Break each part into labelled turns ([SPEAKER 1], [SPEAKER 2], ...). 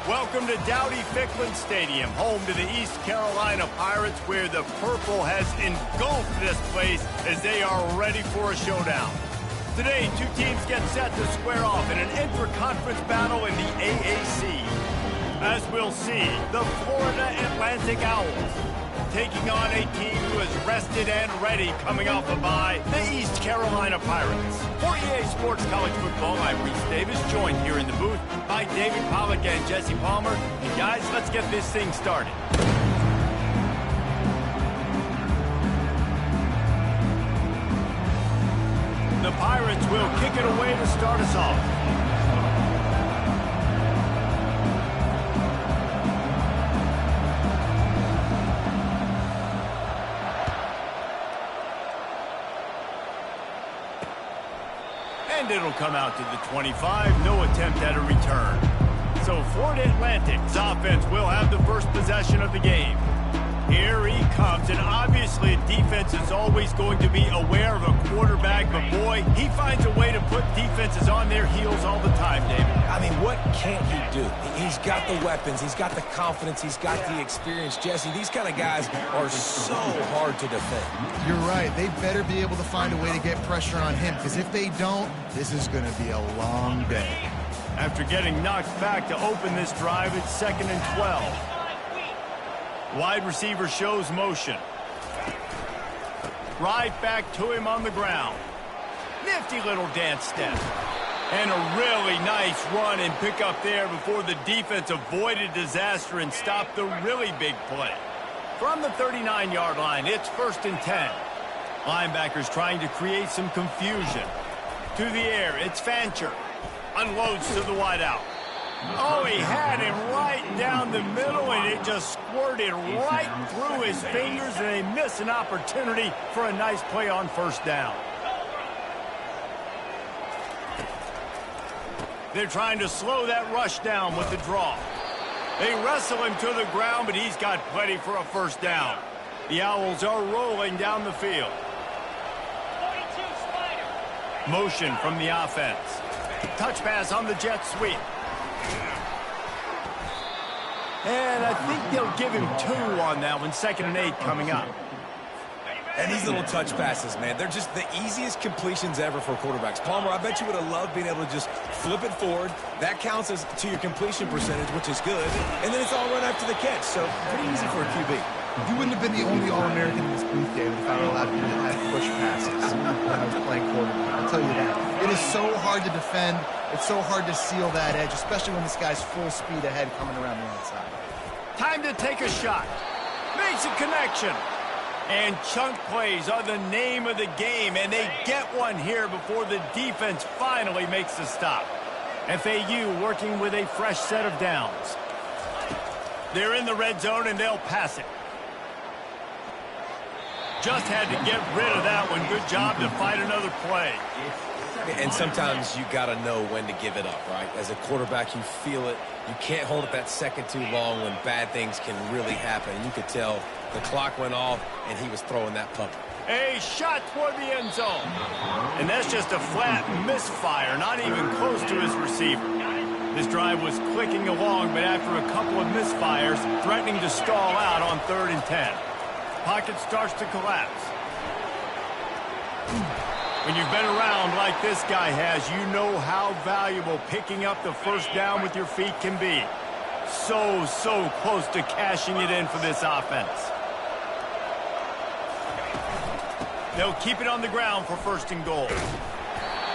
[SPEAKER 1] Welcome to Dowdy-Ficklin Stadium, home to the East Carolina Pirates, where the purple has engulfed this place as they are ready for a showdown. Today, two teams get set to square off in an intra-conference battle in the AAC. As we'll see, the Florida Atlantic Owls taking on a team who is rested and ready coming off a bye, the East Carolina Pirates. For EA Sports College Football, I'm Reese Davis, joined here in the booth by David Pollack and Jesse Palmer. And guys, let's get this thing started. The Pirates will kick it away to start us off. And it'll come out to the 25, no attempt at a return. So Florida Atlantic's offense will have the first possession of the game. Here he comes, and obviously defense is always going to be aware of a quarterback, but boy, he finds a way to put defenses on their heels all the time, David.
[SPEAKER 2] I mean, what can't he do? He's got the weapons, he's got the confidence, he's got the experience. Jesse, these kind of guys are so hard to defend.
[SPEAKER 3] You're right. They better be able to find a way to get pressure on him, because if they don't, this is going to be a long day.
[SPEAKER 1] After getting knocked back to open this drive, it's 2nd and 12. Wide receiver shows motion. Right back to him on the ground. Nifty little dance step. And a really nice run and pick up there before the defense avoided disaster and stopped the really big play. From the 39-yard line, it's 1st and 10. Linebackers trying to create some confusion. To the air, it's Fancher. Unloads to the wideout. Oh, he had him right down the middle, and it just squirted right through his fingers, and they miss an opportunity for a nice play on 1st down. They're trying to slow that rush down with the draw. They wrestle him to the ground, but he's got plenty for a 1st down. The Owls are rolling down the field. Motion from the offense. Touch pass on the jet sweep. And I think they'll give him 2 on that one. 2nd and 8 coming up.
[SPEAKER 2] And these little touch passes, man, they're just the easiest completions ever for quarterbacks. Palmer, I bet you would have loved being able to just flip it forward. That counts as to your completion percentage, which is good. And then it's all run after the catch, so pretty easy for a QB.
[SPEAKER 3] You wouldn't have been the only All-American in this booth, David, if I were allowed to do that push passes when I was playing quarterback. I'll tell you that. It is so hard to defend. It's so hard to seal that edge, especially when this guy's full speed ahead coming around the outside.
[SPEAKER 1] Time to take a shot. Makes a connection. And chunk plays are the name of the game, and they get one here before the defense finally makes the stop. FAU working with a fresh set of downs. They're in the red zone, and they'll pass it. Just had to get rid of that one. Good job to fight another play.
[SPEAKER 2] And sometimes you got to know when to give it up, right? As a quarterback, you feel it. You can't hold it that second too long when bad things can really happen. You could tell the clock went off, and he was throwing that puppy.
[SPEAKER 1] A shot toward the end zone. And that's just a flat misfire, not even close to his receiver. This drive was clicking along, but after a couple of misfires, threatening to stall out on 3rd and 10. Pocket starts to collapse. When you've been around like this guy has, you know how valuable picking up the 1st down with your feet can be. So close to cashing it in for this offense. They'll keep it on the ground for 1st and goal.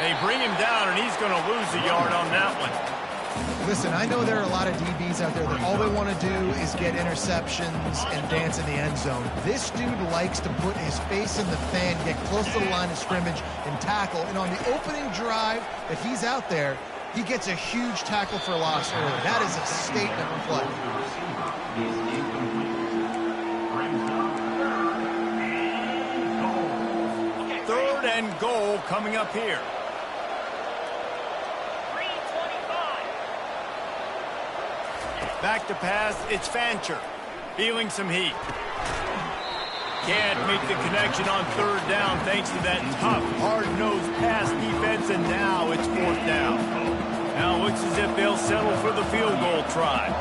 [SPEAKER 1] They bring him down, and he's going to lose a yard on that one.
[SPEAKER 3] Listen, I know there are a lot of DBs out there that all they want to do is get interceptions and dance in the end zone. This dude likes to put his face in the fan, get close to the line of scrimmage, and tackle. And on the opening drive that he's out there, he gets a huge tackle for loss early. That is a statement play.
[SPEAKER 1] 3rd and goal coming up here. Back to pass, it's Fancher. Feeling some heat. Can't make the connection on 3rd down thanks to that tough, hard-nosed pass defense, and now it's 4th down. Now it looks as if they'll settle for the field goal try. try.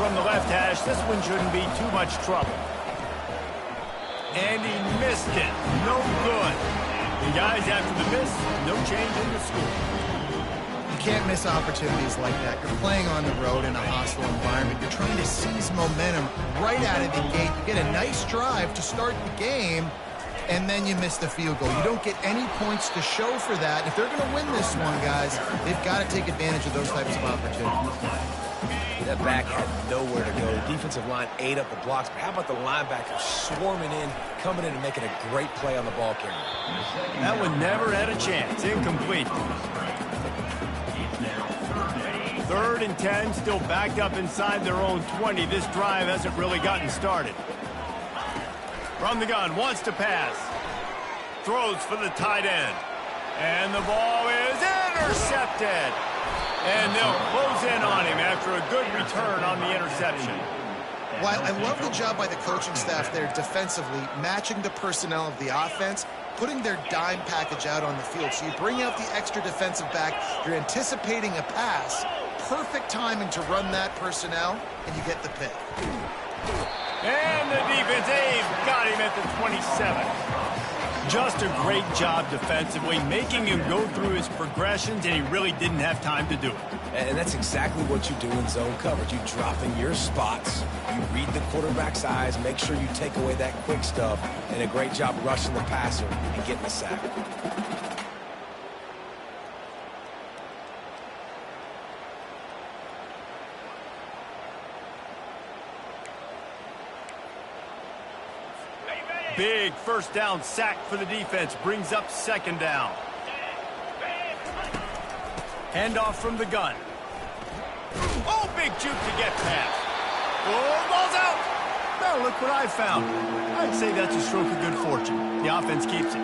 [SPEAKER 1] From the left hash, this one shouldn't be too much trouble. And he missed it. No good. And guys, after the miss, no change in the score.
[SPEAKER 3] You can't miss opportunities like that. You're playing on the road in a hostile environment. You're trying to seize momentum right out of the gate. You get a nice drive to start the game, and then you miss the field goal. You don't get any points to show for that. If they're going to win this one, guys, they've got to take advantage of those types of opportunities.
[SPEAKER 2] That back had nowhere to go. The defensive line ate up the blocks. But how about the linebacker swarming in, coming in and making a great play on the ball carrier?
[SPEAKER 1] That one never had a chance. Incomplete. 3rd and 10, still backed up inside their own 20. This drive hasn't really gotten started. From the gun, wants to pass. Throws for the tight end. And the ball is intercepted. And they'll close in on him after a good return on the interception.
[SPEAKER 3] Well, I love the job by the coaching staff there defensively, matching the personnel of the offense, putting their dime package out on the field. So you bring out the extra defensive back, you're anticipating a pass, perfect timing to run that personnel, and you get the pick.
[SPEAKER 1] And the defense, they've got him at the 27. Just a great job defensively, making him go through his progressions, and he really didn't have time to do it.
[SPEAKER 2] And that's exactly what you do in zone coverage. You drop in your spots, you read the quarterback's eyes, make sure you take away that quick stuff, and a great job rushing the passer and getting the sack.
[SPEAKER 1] Big first down sack for the defense. Brings up 2nd down. Handoff from the gun. Oh, big juke to get past. Oh, ball's out. Well, look what I found. I'd say that's a stroke of good fortune. The offense keeps it.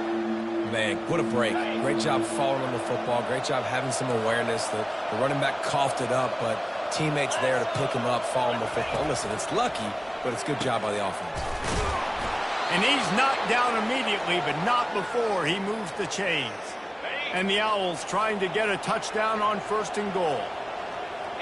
[SPEAKER 2] Man, what a break. Great job following on the football. Great job having some awareness. The running back coughed it up, but teammates there to pick him up, following the football. Listen, it's lucky, but it's a good job by the offense.
[SPEAKER 1] And he's knocked down immediately, but not before he moves the chains. And the Owls trying to get a touchdown on 1st and goal.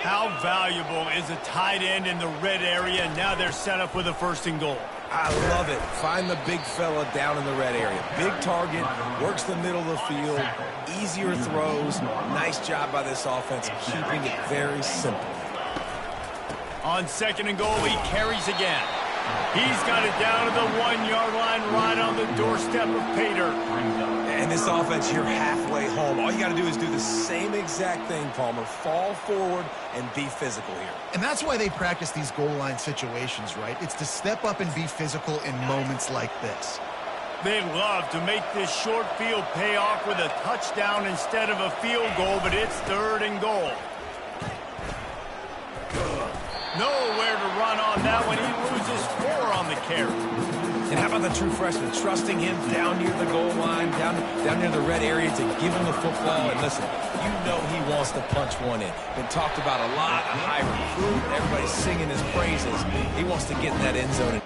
[SPEAKER 1] How valuable is a tight end in the red area? Now they're set up with a 1st and goal.
[SPEAKER 2] I love it. Find the big fella down in the red area. Big target, works the middle of the field, easier throws. Nice job by this offense, keeping it very simple.
[SPEAKER 1] On 2nd and goal, he carries again. He's got it down to the 1-yard line, right on the doorstep of pay dirt.
[SPEAKER 2] And this offense, you're halfway home. All you got to do is do the same exact thing, Palmer. Fall forward and be physical here.
[SPEAKER 3] And that's why they practice these goal line situations, right? It's to step up and be physical in moments like this.
[SPEAKER 1] They love to make this short field pay off with a touchdown instead of a field goal, but it's 3rd and goal. Nowhere to run on that one. He loses 4 on the carry.
[SPEAKER 2] And how about the true freshman? Trusting him down near the goal line, down near the red area to give him the football. And listen, you know he wants to punch one in. Been talked about a lot, a high recruit. Everybody's singing his praises. He wants to get in that end zone.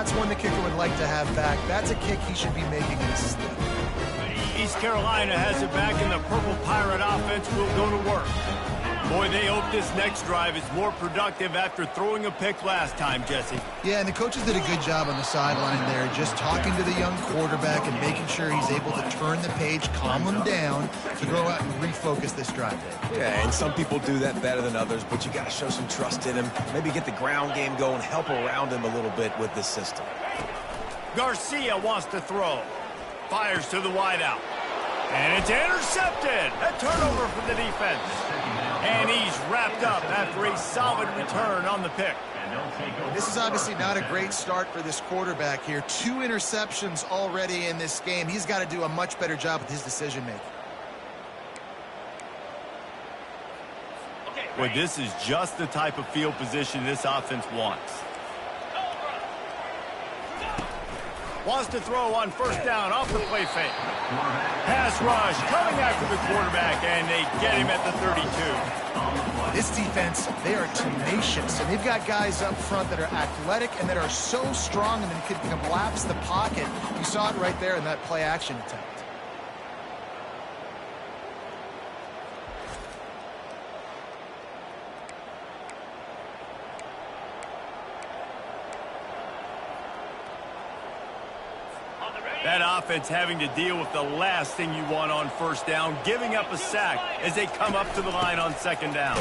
[SPEAKER 3] That's one the kicker would like to have back. That's a kick he should be making in his sleep.
[SPEAKER 1] East Carolina has it back, and the Purple Pirate offense will go to work. Boy, they hope this next drive is more productive after throwing a pick last time, Jesse.
[SPEAKER 3] Yeah, and the coaches did a good job on the sideline there, just talking to the young quarterback and making sure he's able to turn the page, calm him down, to go out and refocus this drive.
[SPEAKER 2] Yeah, and some people do that better than others, but you got to show some trust in him. Maybe get the ground game going, help around him a little bit with this system.
[SPEAKER 1] Garcia wants to throw. Fires to the wideout. And it's intercepted. A turnover for the defense. And he's wrapped up after a solid return on the pick.
[SPEAKER 3] This is obviously not a great start for this quarterback here. 2 interceptions already in this game. He's got to do a much better job with his decision-making.
[SPEAKER 1] Well, this is just the type of field position this offense wants. Wants to throw on first down off the play fake. Pass rush coming after the quarterback, and they get him at the 32.
[SPEAKER 3] This defense, they are tenacious, and they've got guys up front that are athletic and that are so strong and that can collapse the pocket. You saw it right there in that play-action attempt.
[SPEAKER 1] That offense having to deal with the last thing you want on first down, giving up a sack as they come up to the line on second down.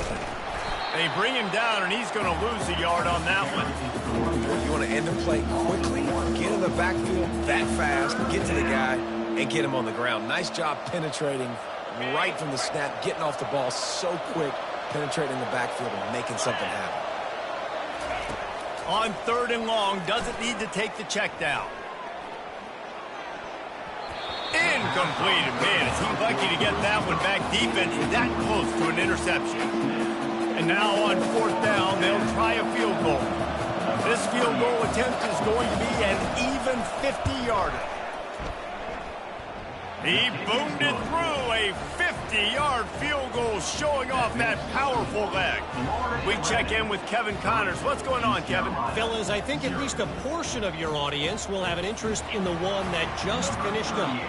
[SPEAKER 1] They bring him down, and he's going to lose a yard on that one.
[SPEAKER 2] You want to end the play quickly, get in the backfield that fast, get to the guy, and get him on the ground. Nice job penetrating right from the snap, getting off the ball so quick, penetrating the backfield and making something happen.
[SPEAKER 1] On 3rd and long, doesn't need to take the check down. Incomplete. Man, is he lucky to get that one back. Defense that close to an interception. And now on 4th down, they'll try a field goal. This field goal attempt is going to be an even 50-yarder. He boomed it through, a 50-yard field goal, showing off that powerful leg. We check in with Kevin Connors. What's going on, Kevin?
[SPEAKER 4] Fellas, I think at least a portion of your audience will have an interest in the one that just finished up.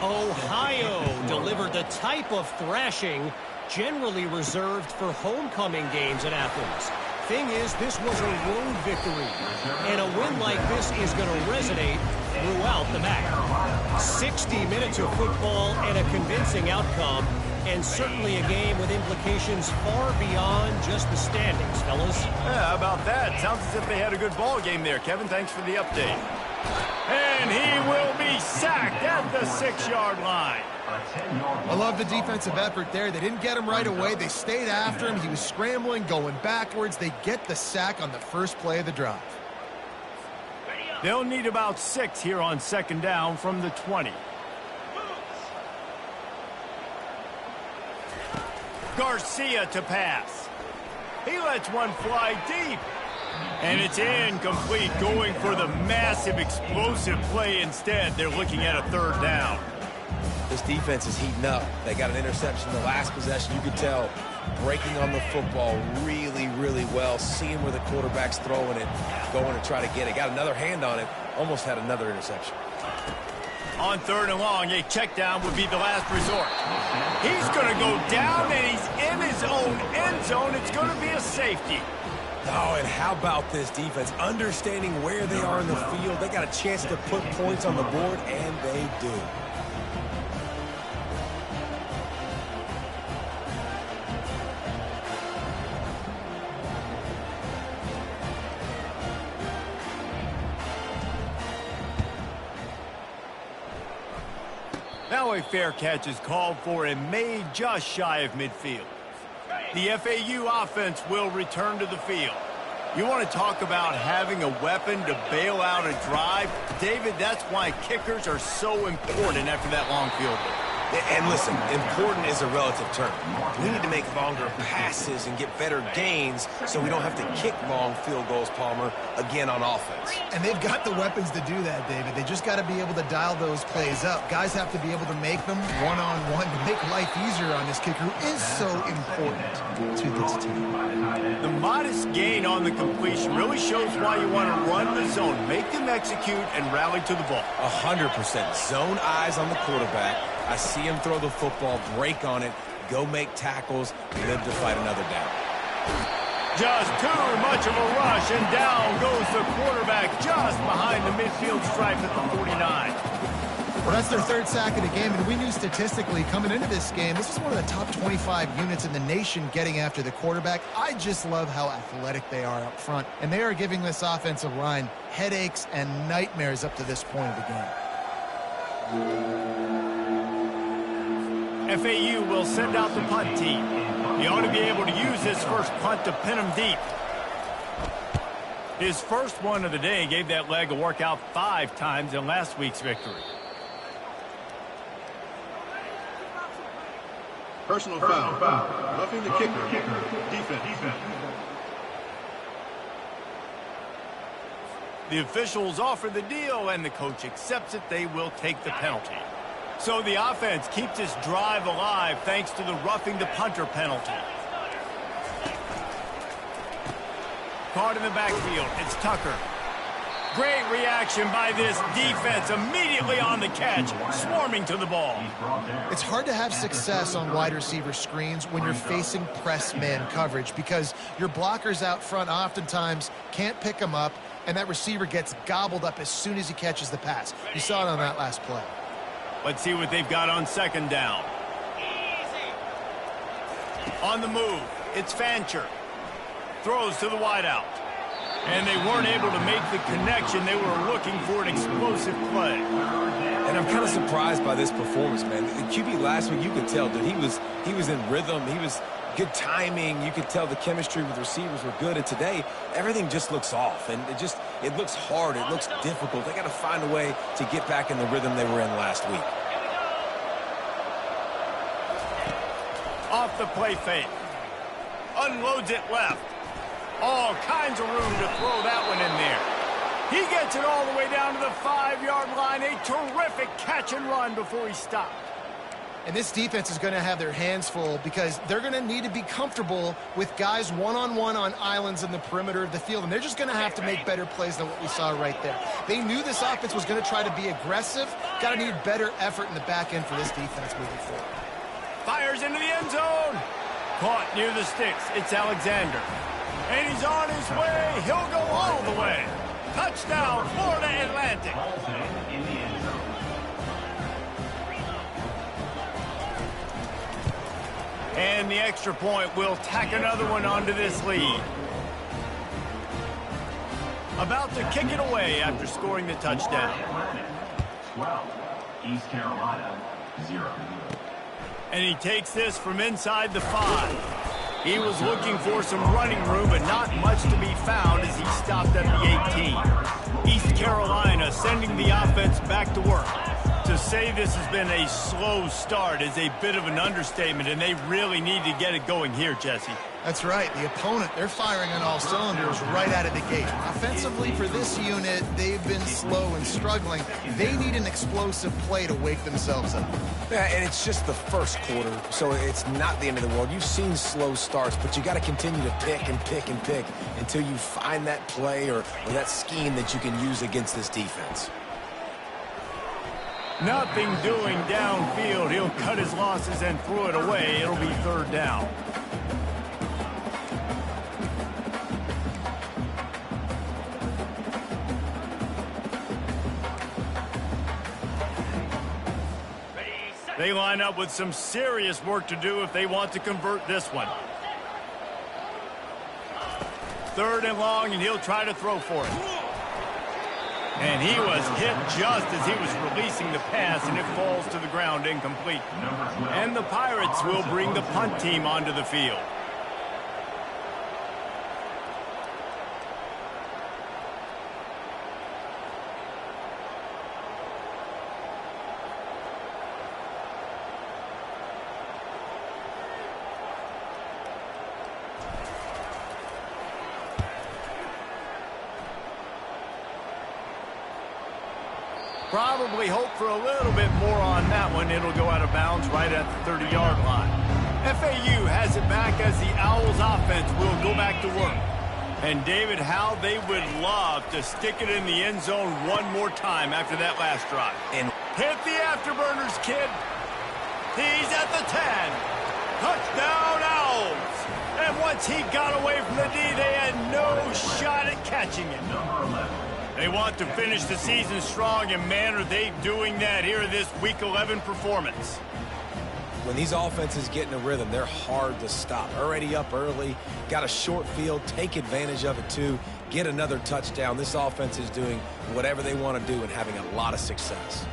[SPEAKER 4] Ohio delivered the type of thrashing generally reserved for homecoming games at Athens. Thing is, this was a road victory, and a win like this is going to resonate throughout the MAC. 60 minutes of football and a convincing outcome, and certainly a game with implications far beyond just the standings, fellas.
[SPEAKER 1] Yeah, how about that? Sounds as if they had a good ball game there. Kevin, thanks for the update. And he will be sacked at the 6-yard line.
[SPEAKER 3] I love the defensive effort there. They didn't get him right away. They stayed after him. He was scrambling, going backwards. They get the sack on the first play of the drive.
[SPEAKER 1] They'll need about 6 here on 2nd down from the 20. Garcia to pass. He lets one fly deep. And it's incomplete, going for the massive explosive play instead. They're looking at a 3rd down.
[SPEAKER 2] This defense is heating up. They got an interception the last possession. You could tell breaking on the football really, really well, seeing where the quarterback's throwing it, going to try to get it. Got another hand on it, almost had another interception.
[SPEAKER 1] On 3rd and long, a check down would be the last resort. He's going to go down, and he's in his own end zone. It's going to be a safety.
[SPEAKER 2] Oh, and how about this defense? Understanding where they are in the field. They got a chance to put points on the board, and they do.
[SPEAKER 1] Now a fair catch is called for and made just shy of midfield. The FAU offense will return to the field. You want to talk about having a weapon to bail out a drive? David, that's why kickers are so important after that long field goal.
[SPEAKER 2] And listen, important is a relative term. We need to make longer passes and get better gains so we don't have to kick long field goals, Palmer, again on offense.
[SPEAKER 3] And they've got the weapons to do that, David. They just got to be able to dial those plays up. Guys have to be able to make them one-on-one to make life easier on this kicker, who is so important to this team.
[SPEAKER 1] The modest gain on the completion really shows why you want to run the zone, make them execute, and rally to the ball.
[SPEAKER 2] 100%. Zone eyes on the quarterback. I see him throw the football, break on it, go make tackles, live to fight another down.
[SPEAKER 1] Just too much of a rush, and down goes the quarterback just behind the midfield stripe at the 49.
[SPEAKER 3] Well, that's their third sack of the game, and we knew statistically coming into this game, this is one of the top 25 units in the nation getting after the quarterback. I just love how athletic they are up front, and they are giving this offensive line headaches and nightmares up to this point of the game.
[SPEAKER 1] FAU will send out the punt team. He ought to be able to use his first punt to pin him deep. His first one of the day gave that leg a workout 5 times in last week's victory.
[SPEAKER 5] Personal foul. Roughing the kicker. Defense.
[SPEAKER 1] The officials offer the deal, and the coach accepts it. They will take the penalty. So the offense keeps this drive alive thanks to the roughing the punter penalty. Caught in the backfield. It's Tucker. Great reaction by this defense, immediately on the catch, swarming to the ball.
[SPEAKER 3] It's hard to have success on wide receiver screens when you're facing press man coverage because your blockers out front oftentimes can't pick them up, and that receiver gets gobbled up as soon as he catches the pass. You saw it on that last play.
[SPEAKER 1] Let's see what they've got on second down. On the move, it's Fancher. Throws to the wideout. And they weren't able to make the connection. They were looking for an explosive play.
[SPEAKER 2] And I'm kind of surprised by this performance, man. The QB last week, you could tell, dude, he was in rhythm. He was good timing. You could tell the chemistry with receivers were good. And today, everything just looks off. And it looks hard. It looks difficult. They got to find a way to get back in the rhythm they were in last week.
[SPEAKER 1] Off the play fake. Unloads it left. All kinds of room to throw that one in there. He gets it all the way down to the 5-yard line. A terrific catch and run before he stopped.
[SPEAKER 3] And this defense is going to have their hands full because they're going to need to be comfortable with guys one-on-one on islands in the perimeter of the field. And they're just going to have to make better plays than what we saw right there. They knew this offense was going to try to be aggressive. Got to need better effort in the back end for this defense moving forward.
[SPEAKER 1] Fires into the end zone. Caught near the sticks. It's Alexander. And he's on his way. He'll go all the way. Touchdown, Florida Atlantic. And the extra point will tack another one onto this lead. About to kick it away after scoring the touchdown.
[SPEAKER 6] 12, East Carolina, 0.
[SPEAKER 1] And he takes this from inside the 5. He was looking for some running room, but not much to be found as he stopped at the 18. East Carolina sending the offense back to work. To say this has been a slow start is a bit of an understatement, and they really need to get it going here, Jesse.
[SPEAKER 3] That's right. The opponent, they're firing on all cylinders right out of the gate. Offensively, for this unit, they've been slow and struggling. They need an explosive play to wake themselves up.
[SPEAKER 2] Yeah, and it's just the first quarter, so it's not the end of the world. You've seen slow starts, but you got to continue to pick and pick and pick until you find that play or that scheme that you can use against this defense.
[SPEAKER 1] Nothing doing downfield. He'll cut his losses and throw it away. It'll be third down. They line up with some serious work to do if they want to convert this one. Third and long, and he'll try to throw for it. And he was hit just as he was releasing the pass, and it falls to the ground incomplete. And the Pirates will bring the punt team onto the field. Probably hope for a little bit more on that one. It'll go out of bounds right at the 30-yard line. FAU has it back as the Owls offense will go back to work. And David, how they would love to stick it in the end zone one more time after that last drive. And hit the afterburners, kid. He's at the 10. Touchdown, Owls. And once he got away from the D, they had no shot at catching it. They want to finish the season strong, and man, are they doing that here in this Week 11 performance.
[SPEAKER 2] When these offenses get in a rhythm, they're hard to stop. Already up early, got a short field, take advantage of it too, get another touchdown. This offense is doing whatever they want to do and having a lot of success.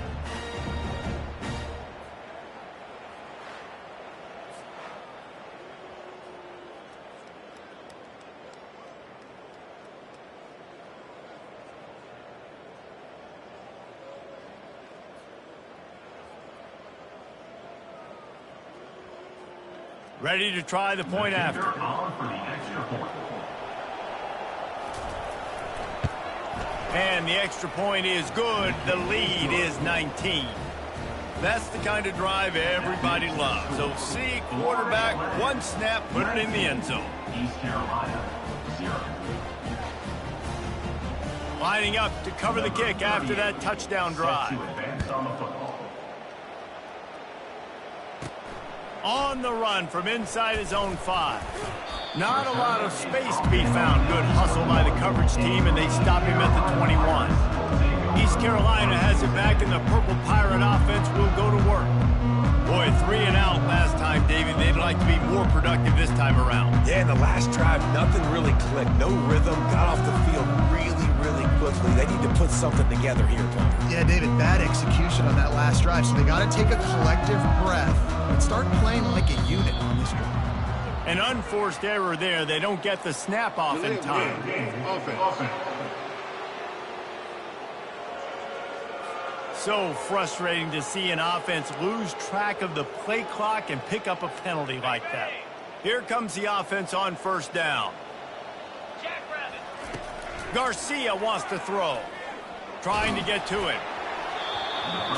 [SPEAKER 1] Ready to try the point after. And the extra point is good. The lead is 19. That's the kind of drive everybody loves. So see, quarterback, one snap, put it in the end zone.
[SPEAKER 6] East Carolina, 0.
[SPEAKER 1] Lining up to cover the kick after that touchdown drive. On the run from inside his own 5. Not a lot of space to be found. Good hustle by the coverage team, and they stop him at the 21. East Carolina has it back, and the Purple Pirate offense will go to work. Boy, 3 and out last time, David. They'd like to be more productive this time around.
[SPEAKER 2] Yeah, in the last drive, nothing really clicked. No rhythm, got off the field really quickly. They need to put something together here, Tom.
[SPEAKER 3] Yeah, David, bad execution on that last drive, so they got to take a collective breath and start playing like a unit on this drive.
[SPEAKER 1] An unforced error there. They don't get the snap off in time.
[SPEAKER 5] Offense.
[SPEAKER 1] So frustrating to see an offense lose track of the play clock and pick up a penalty like that. Here comes the offense on first down. Garcia wants to throw. Trying to get to it.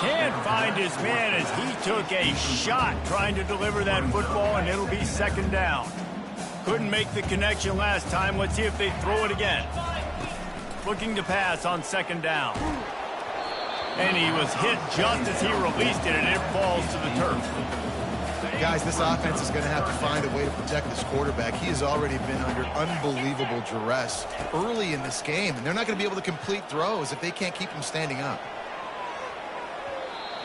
[SPEAKER 1] Can't find his man as he took a shot trying to deliver that football, and it'll be second down. Couldn't make the connection last time. Let's see if they throw it again. Looking to pass on second down. And he was hit just as he released it, and it falls to the turf.
[SPEAKER 3] Guys, this offense is going to have to find a way to protect this quarterback. He has already been under unbelievable duress early in this game, and they're not going to be able to complete throws if they can't keep him standing up.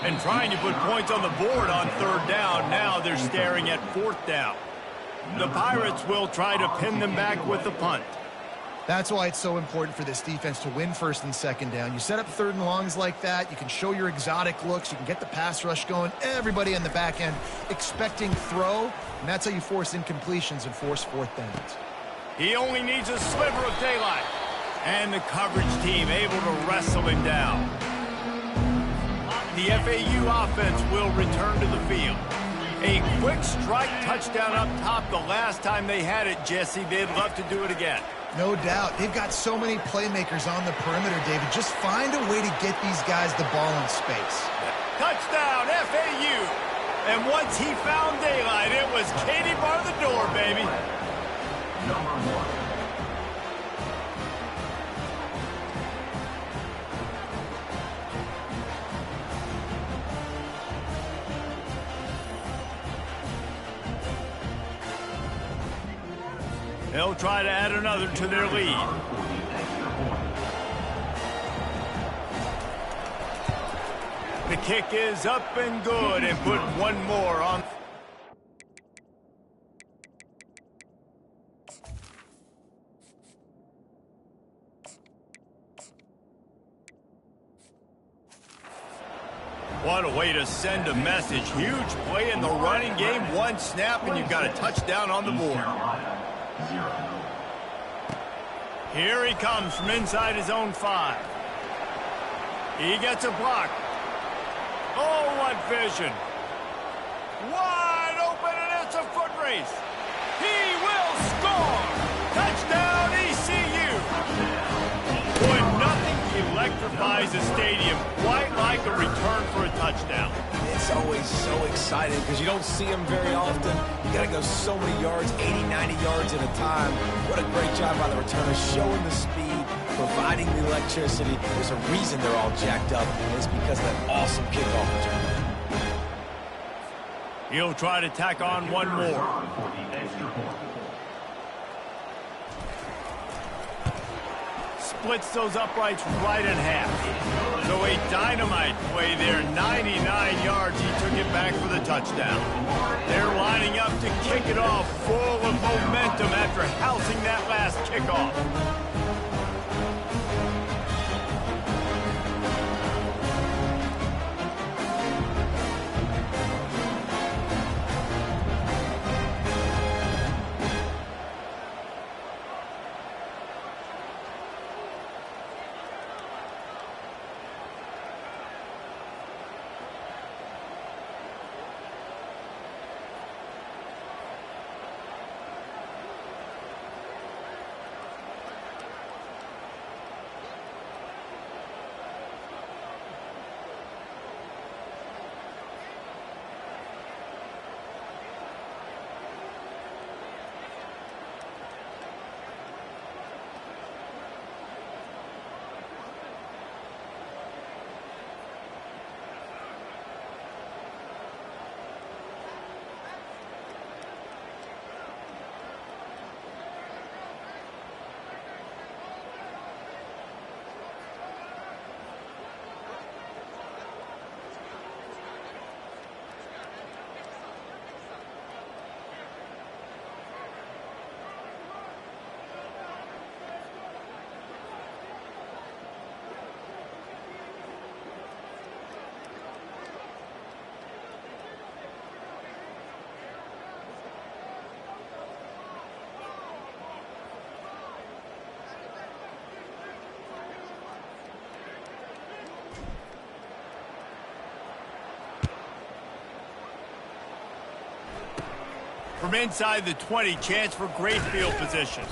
[SPEAKER 1] And trying to put points on the board on third down. Now they're staring at fourth down. The Pirates will try to pin them back with the punt.
[SPEAKER 3] That's why it's so important for this defense to win first and second down. You set up third and longs like that, you can show your exotic looks, you can get the pass rush going, everybody in the back end expecting throw, and that's how you force incompletions and force fourth downs.
[SPEAKER 1] He only needs a sliver of daylight. And the coverage team able to wrestle him down. The FAU offense will return to the field. A quick strike touchdown up top the last time they had it, Jesse. They'd love to do it again.
[SPEAKER 3] No doubt. They've got so many playmakers on the perimeter, David. Just find a way to get these guys the ball in space.
[SPEAKER 1] Touchdown, FAU. And once he found daylight, it was Katie bar the door, baby.
[SPEAKER 6] Number 1.
[SPEAKER 1] They'll try to add another to their lead. The kick is up and good, and put one more on. What a way to send a message. Huge play in the running game. One snap, and you've got a touchdown on the board.
[SPEAKER 6] 0.
[SPEAKER 1] Here he comes from inside his own 5. He gets a block. Oh, what vision. Wide open, and it's a foot race. He will score. Touchdown, ECU. Boy, nothing electrifies galvanize the stadium, quite like a return for a touchdown.
[SPEAKER 2] It's always so exciting because you don't see them very often. You got to go so many yards, 80, 90 yards at a time. What a great job by the returner, showing the speed, providing the electricity. There's a reason they're all jacked up, and it's because of that awesome kickoff return.
[SPEAKER 1] He'll try to tack on one more.
[SPEAKER 6] For the extra point.
[SPEAKER 1] Splits those uprights right in half. So a dynamite play there, 99 yards. He took it back for the touchdown. They're lining up to kick it off, full of momentum after housing that last kickoff. From inside the 20, chance for great field position.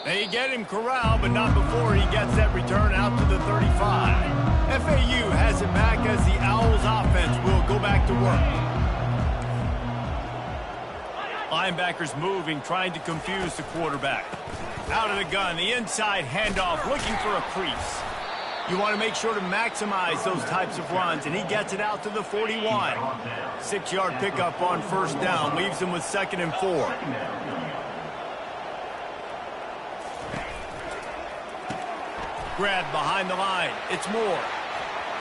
[SPEAKER 1] They get him corralled, but not before he gets that return out to the 35. FAU has it back as the Owls offense will go back to work. Linebackers moving, trying to confuse the quarterback. Out of the gun, the inside handoff, looking for a crease. You want to make sure to maximize those types of runs, and he gets it out to the 41. 6-yard pickup on first down, leaves him with 2nd and 4. Grab behind the line. It's Moore.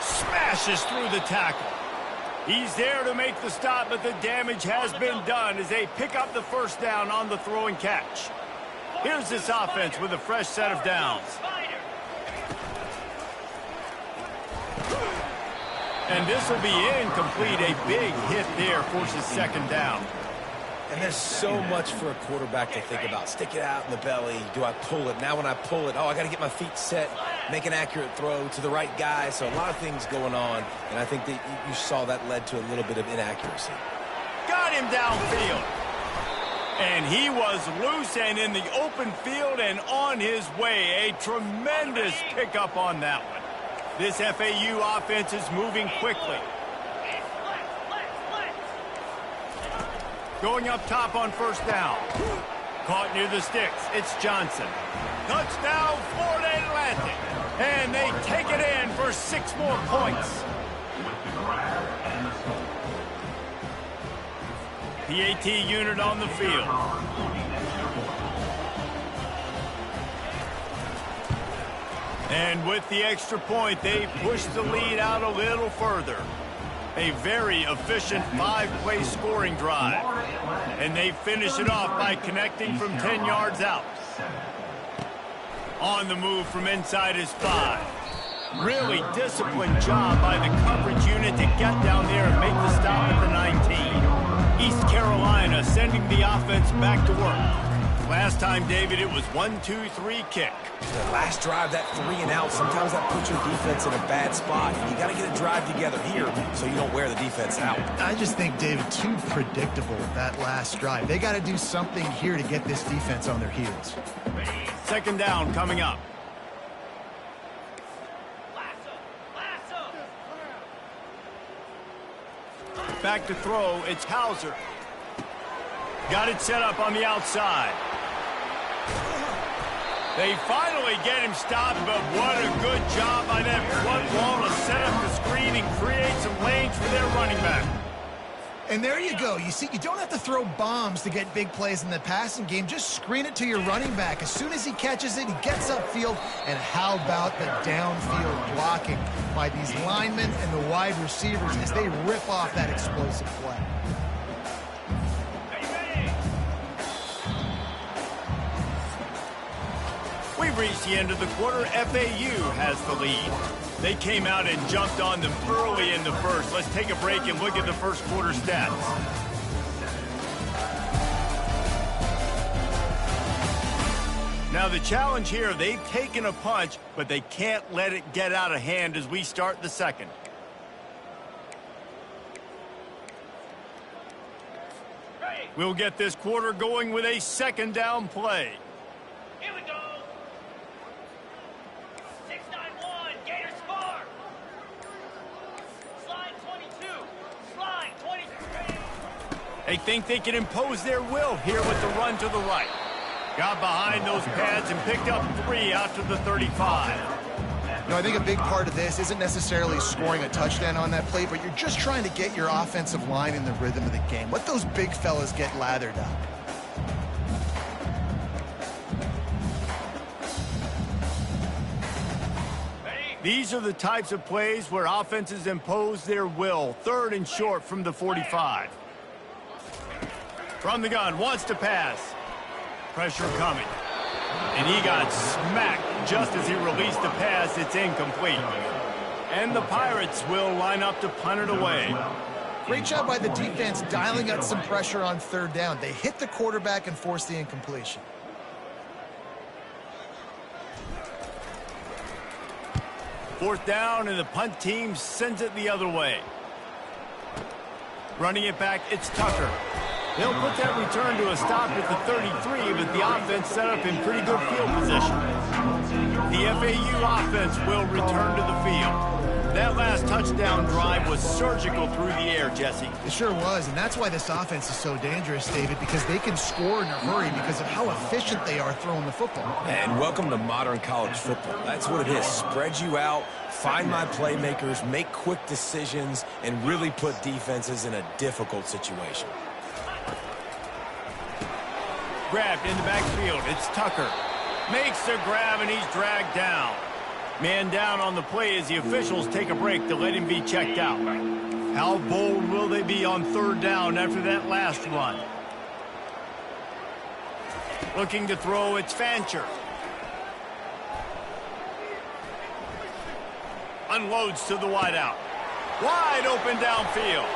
[SPEAKER 1] Smashes through the tackle. He's there to make the stop, but the damage has been done as they pick up the first down on the throw and catch. Here's this offense with a fresh set of downs. And this will be incomplete. A big hit there forces 2nd down.
[SPEAKER 2] And there's so much for a quarterback to think about. Stick it out in the belly. Do I pull it? Now when I pull it, I got to get my feet set, make an accurate throw to the right guy. So a lot of things going on, and I think that you saw that led to a little bit of inaccuracy.
[SPEAKER 1] Got him downfield. And he was loose and in the open field and on his way. A tremendous pickup on that one. This FAU offense is moving quickly. Going up top on first down. Caught near the sticks. It's Johnson. Touchdown, Florida Atlantic. And they take it in for 6 more points. PAT unit on the field. And with the extra point, they push the lead out a little further. A very efficient 5-play scoring drive. And they finish it off by connecting from 10 yards out. On the move from inside his 5. Really disciplined job by the coverage unit to get down there and make the stop at the 19. East Carolina sending the offense back to work. Last time, David, it was 1-2-3 kick.
[SPEAKER 2] The last drive, that 3 and out, sometimes that puts your defense in a bad spot. You got to get a drive together here so you don't wear the defense out.
[SPEAKER 3] I just think, David, too predictable that last drive. They got to do something here to get this defense on their heels.
[SPEAKER 1] 2nd down coming up. Back to throw, it's Hauser. Got it set up on the outside. They finally get him stopped, but what a good job by that front wall to set up the screen and create some lanes for their running back.
[SPEAKER 3] And there you go. You see, you don't have to throw bombs to get big plays in the passing game. Just screen it to your running back. As soon as he catches it, he gets upfield. And how about the downfield blocking by these linemen and the wide receivers as they rip off that explosive play.
[SPEAKER 1] We've reached the end of the quarter. FAU has the lead. They came out and jumped on them early in the first. Let's take a break and look at the first quarter stats. Now the challenge here, they've taken a punch, but they can't let it get out of hand as we start the second. We'll get this quarter going with a second down play.
[SPEAKER 7] Here we go. 6-9-1. Gators score. Slide 22. Slide 23.
[SPEAKER 1] They think they can impose their will here with the run to the right. Got behind those pads and picked up 3 out to the 35.
[SPEAKER 3] You know, I think a big part of this isn't necessarily scoring a touchdown on that play, but you're just trying to get your offensive line in the rhythm of the game. Let those big fellas get lathered up.
[SPEAKER 1] These are the types of plays where offenses impose their will. 3rd and short from the 45. From the gun, wants to pass. Pressure coming. And he got smacked just as he released the pass. It's incomplete. And the Pirates will line up to punt it away.
[SPEAKER 3] Great job by the defense dialing up some pressure on 3rd down. They hit the quarterback and forced the incompletion.
[SPEAKER 1] Fourth down, and the punt team sends it the other way. Running it back, it's Tucker. They'll put that return to a stop at the 33, but the offense set up in pretty good field position. The FAU offense will return to the field. That last touchdown drive was surgical through the air, Jesse.
[SPEAKER 3] It sure was, and that's why this offense is so dangerous, David, because they can score in a hurry because of how efficient they are throwing the football.
[SPEAKER 2] And welcome to modern college football. That's what it is. Spread you out, find my playmakers, make quick decisions, and really put defenses in a difficult situation.
[SPEAKER 1] Grabbed in the backfield. It's Tucker. Makes the grab, and he's dragged down. Man down on the play as the officials take a break to let him be checked out. How bold will they be on 3rd down after that last run? Looking to throw, it's Fancher. Unloads to the wideout. Wide open downfield.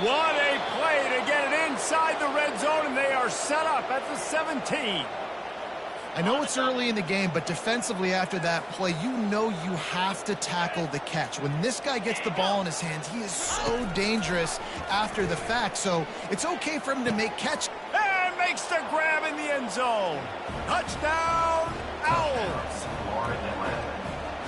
[SPEAKER 1] What a play to get it inside the red zone, and they are set up at the 17.
[SPEAKER 3] I know it's early in the game, but defensively after that play, you know you have to tackle the catch. When this guy gets the ball in his hands, he is so dangerous after the fact. So it's okay for him to make catch.
[SPEAKER 1] And makes the grab in the end zone. Touchdown, Owls.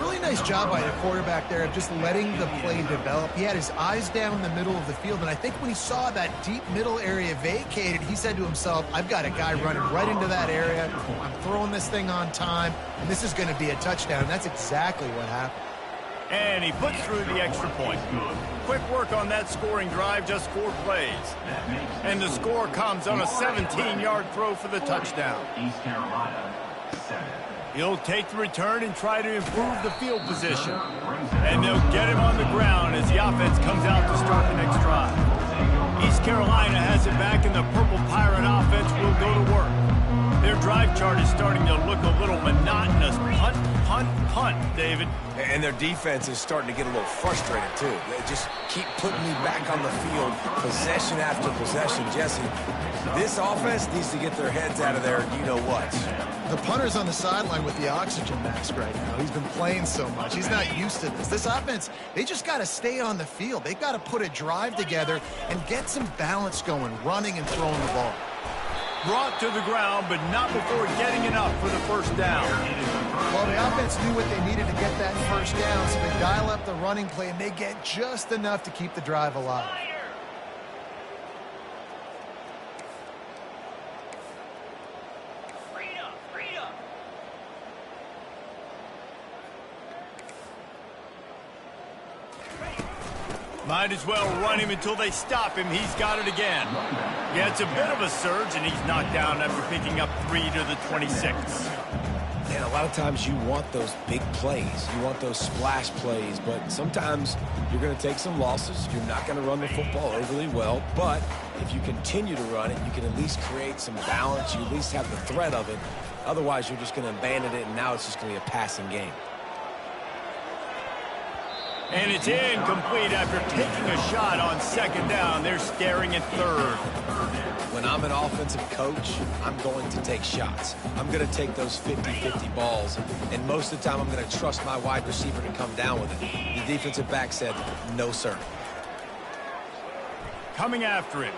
[SPEAKER 3] Really nice job by the quarterback there of just letting the play develop. He had his eyes down in the middle of the field, and I think when he saw that deep middle area vacated, he said to himself, I've got a guy running right into that area. I'm throwing this thing on time, and this is going to be a touchdown. And that's exactly what happened.
[SPEAKER 1] And he puts through the extra point. Quick work on that scoring drive, just 4 plays. And the score comes on a 17-yard throw for the touchdown.
[SPEAKER 6] East Carolina, 7.
[SPEAKER 1] He'll take the return and try to improve the field position. And they'll get him on the ground as the offense comes out to start the next drive. East Carolina has it back, and the Purple Pirate offense will go to work. Their drive chart is starting to look a little monotonous. Punt, punt, punt, David.
[SPEAKER 2] And their defense is starting to get a little frustrated, too. They just keep putting me back on the field, possession after possession. Jesse, this offense needs to get their heads out of there, you-know-what.
[SPEAKER 3] The punter's on the sideline with the oxygen mask right now. He's been playing so much. He's not used to this. This offense, they just got to stay on the field. They've got to put a drive together and get some balance going, running and throwing the ball.
[SPEAKER 1] Brought to the ground, but not before getting enough for the first down.
[SPEAKER 3] Well, the offense knew what they needed to get that first down, so they dial up the running play, and they get just enough to keep the drive alive.
[SPEAKER 1] Might as well run him until they stop him. He's got it again. Yeah, it's a bit of a surge, and he's knocked down after picking up 3 to the 26.
[SPEAKER 2] And a lot of times you want those big plays. You want those splash plays, but sometimes you're going to take some losses. You're not going to run the football overly well, but if you continue to run it, you can at least create some balance. You at least have the threat of it. Otherwise, you're just going to abandon it, and now it's just going to be a passing game.
[SPEAKER 1] And it's incomplete after taking a shot on second down. They're staring at third.
[SPEAKER 2] When I'm an offensive coach, I'm going to take shots. I'm going to take those 50-50 balls, and most of the time I'm going to trust my wide receiver to come down with it. The defensive back said, no, sir.
[SPEAKER 1] Coming after him.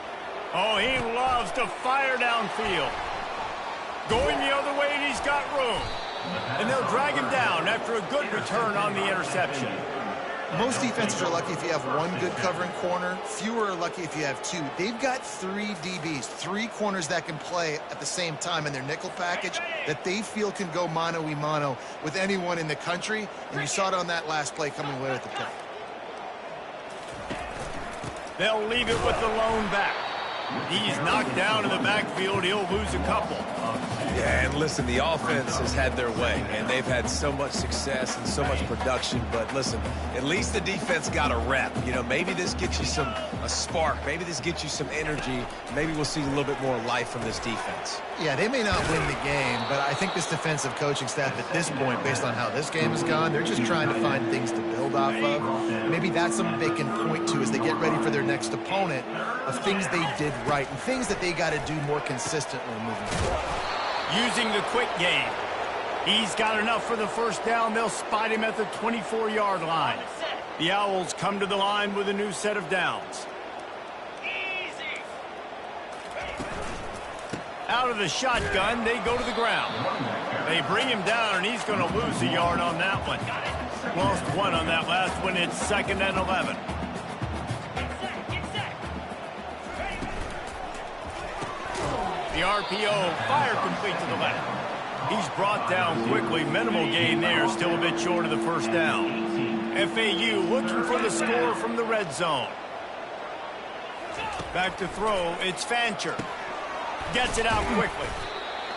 [SPEAKER 1] Oh, he loves to fire downfield. Going the other way, and he's got room. And they'll drag him down after a good return on the interception.
[SPEAKER 3] Most defenses are lucky if you have one good covering corner. Fewer are lucky if you have two. They've got 3 DBs, 3 corners that can play at the same time in their nickel package that they feel can go mano-a-mano with anyone in the country. And you saw it on that last play coming away with the pick.
[SPEAKER 1] They'll leave it with the lone back. He's knocked down in the backfield. He'll lose a couple.
[SPEAKER 2] Yeah, and listen, the offense has had their way, and they've had so much success and so much production. But listen, at least the defense got a rep. You know, maybe this gets you a spark. Maybe this gets you some energy. Maybe we'll see a little bit more life from this defense.
[SPEAKER 3] Yeah, they may not win the game, but I think this defensive coaching staff at this point, based on how this game has gone, they're just trying to find things to build off of. Maybe that's something they can point to as they get ready for their next opponent of things they did right and things that they got to do more consistently moving forward.
[SPEAKER 1] Using the quick game. He's got enough for the first down. They'll spot him at the 24-yard line. The Owls come to the line with a new set of downs.
[SPEAKER 7] Easy.
[SPEAKER 1] Out of the shotgun, they go to the ground. They bring him down, and he's going to lose a yard on that one. Lost 1 on that last one. It's 2nd and 11. The RPO, fire complete to the left. He's brought down quickly. Minimal gain there, still a bit short of the first down. FAU looking for the score from the red zone. Back to throw, it's Fancher. Gets it out quickly.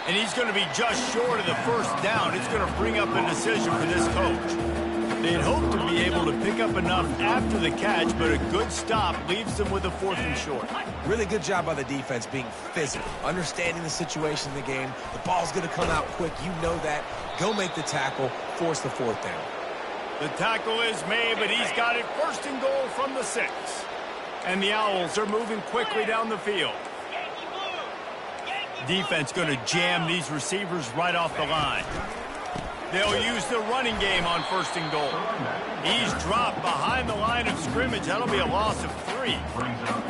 [SPEAKER 1] And he's going to be just short of the first down. It's going to bring up a decision for this coach. They'd hope to be able to pick up enough after the catch, but a good stop leaves them with a 4th and short.
[SPEAKER 2] Really good job by the defense being physical, understanding the situation in the game. The ball's going to come out quick. You know that. Go make the tackle, force the 4th down.
[SPEAKER 1] The tackle is made, but he's got it 1st and goal from the 6. And the Owls are moving quickly down the field. Defense going to jam these receivers right off the line. They'll use the running game on 1st and goal. He's dropped behind the line of scrimmage. That'll be a loss of 3.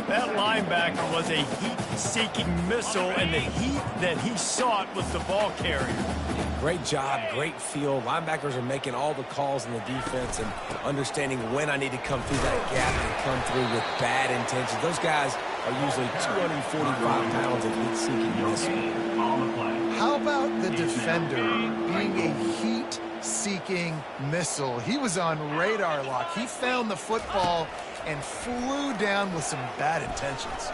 [SPEAKER 1] That linebacker was a heat-seeking missile, and the heat that he sought was the ball carrier.
[SPEAKER 2] Great job, great feel. Linebackers are making all the calls in the defense and understanding when I need to come through that gap and come through with bad intentions. Those guys are usually 245 pounds of heat-seeking missile.
[SPEAKER 3] How about the defender being a heat-seeking missile? He was on radar lock. He found the football and flew down with some bad intentions.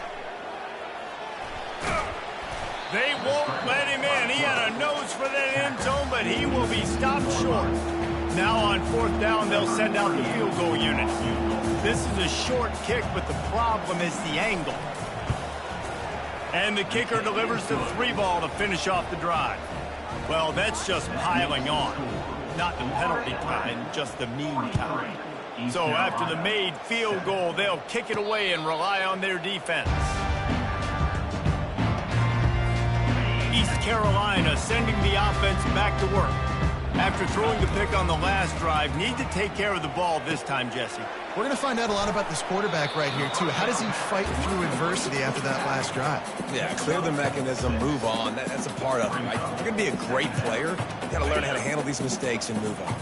[SPEAKER 1] They won't let him in. He had a nose for that end zone, but he will be stopped short. Now on 4th down, they'll send out the field goal unit. This is a short kick, but the problem is the angle. And the kicker delivers the 3 ball to finish off the drive. Well, that's just piling on. Not the penalty time, just the mean time. So after the made field goal, they'll kick it away and rely on their defense. East Carolina sending the offense back to work. After throwing the pick on the last drive, need to take care of the ball this time, Jesse.
[SPEAKER 3] We're going to find out a lot about this quarterback right here, too. How does he fight through adversity after that last drive?
[SPEAKER 2] Yeah, clear the mechanism, move on. That's a part of it, right? If you're going to be a great player, you got to learn how to handle these mistakes and move on.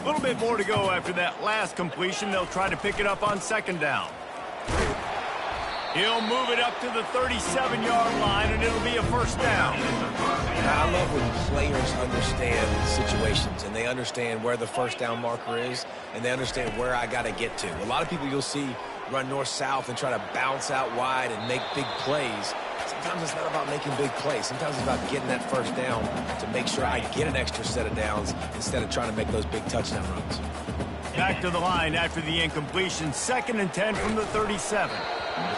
[SPEAKER 1] A little bit more to go after that last completion. They'll try to pick it up on 2nd down. He'll move it up to the 37-yard line, and it'll be a 1st down.
[SPEAKER 2] I love when players understand situations and they understand where the first down marker is and they understand where I got to get to. A lot of people you'll see run north-south and try to bounce out wide and make big plays. Sometimes it's not about making big plays. Sometimes it's about getting that first down to make sure I get an extra set of downs instead of trying to make those big touchdown runs.
[SPEAKER 1] Back to the line after the incompletion. 2nd and 10 from the 37.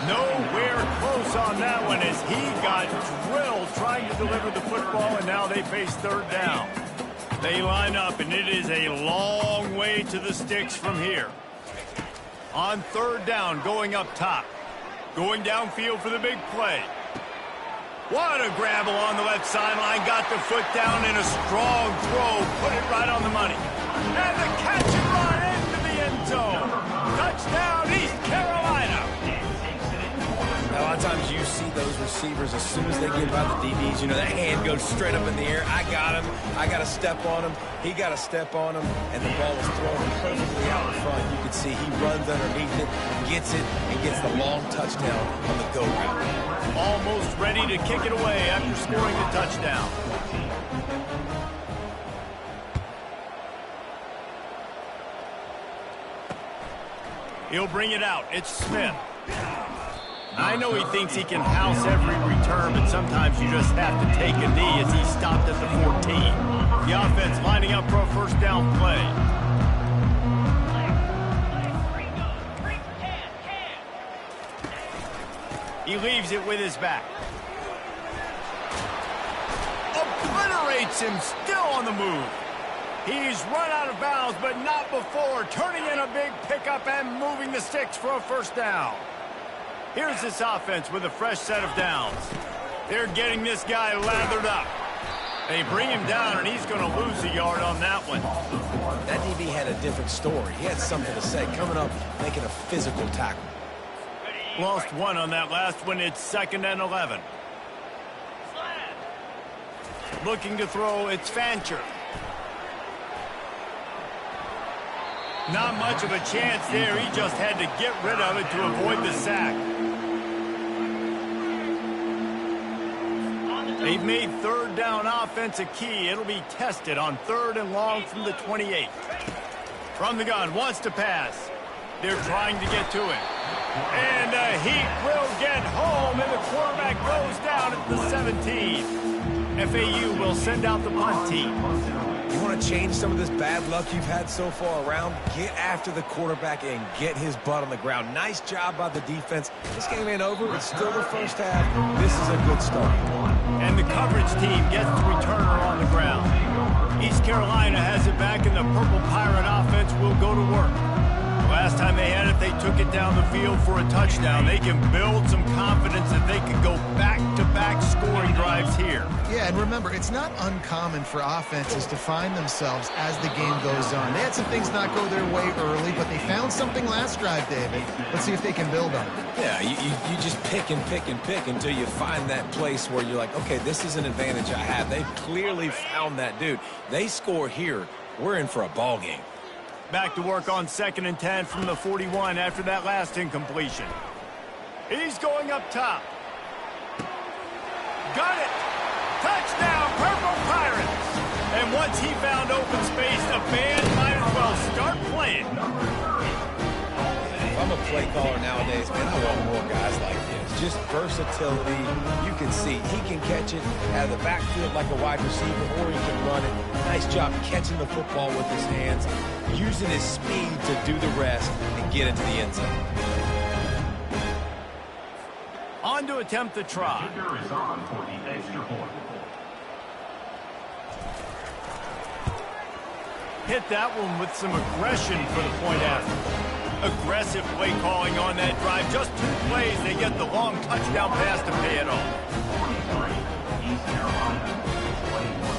[SPEAKER 1] Nowhere close on that one as he got drilled trying to deliver the football, and now they face 3rd down. They line up, and it is a long way to the sticks from here. On 3rd down, going up top. Going downfield for the big play. What a grab along the left sideline. Got the foot down in a strong throw. Put it right on the money. And the catch and run into the end zone. Touchdown, East Carolina.
[SPEAKER 2] A lot of times you see those receivers, as soon as they get by the DBs, you know, that hand goes straight up in the air. I got him. I got to step on him. He got to step on him. And the ball was thrown perfectly out in front. You can see he runs underneath it, gets it, and gets the long touchdown on the go route.
[SPEAKER 1] Almost ready to kick it away after scoring the touchdown. He'll bring it out. It's Smith. I know he thinks he can house every return, but sometimes you just have to take a knee as he stopped at the 14. The offense lining up for a first down play. He leaves it with his back. Obliterates him, still on the move. He's run out of bounds, but not before. Turning in a big pickup and moving the sticks for a first down. Here's this offense with a fresh set of downs. They're getting this guy lathered up. They bring him down, and he's going to lose a yard on that one.
[SPEAKER 2] That DB had a different story. He had something to say, coming up, making a physical tackle.
[SPEAKER 1] Lost one on that last one. It's 2nd and 11. Looking to throw, it's Fancher. Not much of a chance there. He just had to get rid of it to avoid the sack. They've made 3rd down offense a key. It'll be tested on 3rd and long from the 28. From the gun, wants to pass. They're trying to get to it. And he will get home, and the quarterback goes down at the 17. FAU will send out the punt team.
[SPEAKER 2] You want to change some of this bad luck you've had so far around? Get after the quarterback and get his butt on the ground. Nice job by the defense. This game ain't over. It's still the first half. This is a good start.
[SPEAKER 1] And the coverage team gets the returner on the ground. East Carolina has it back, and the Purple Pirate offense will go to work. Last time they had it, they took it down the field for a touchdown. They can build some confidence that they can go back-to-back scoring drives here.
[SPEAKER 3] Yeah, and remember, it's not uncommon for offenses to find themselves as the game goes on. They had some things not go their way early, but they found something last drive, David. Let's see if they can build on it.
[SPEAKER 2] Yeah, you just pick and pick and pick until you find that place where you're like, okay, this is an advantage I have. They've clearly found that dude. They score here, we're in for a ball game.
[SPEAKER 1] Back to work on 2nd and 10 from the 41 after that last incompletion. He's going up top. Got it! Touchdown, Purple Pirates! And once he found open space, the band might as well start playing.
[SPEAKER 2] If I'm a play caller nowadays, man, I want more guys like this. Just versatility. You can see he can catch it out of the backfield like a wide receiver, or he can run it. Nice job catching the football with his hands, using his speed to do the rest and get into the end zone.
[SPEAKER 1] On to attempt the try.
[SPEAKER 6] Kicker is on for the extra point.
[SPEAKER 1] Hit that one with some aggression for the point after. Aggressive play calling on that drive. Just 2 plays, they get the long touchdown pass to pay it off.
[SPEAKER 6] 43, East Carolina, 21.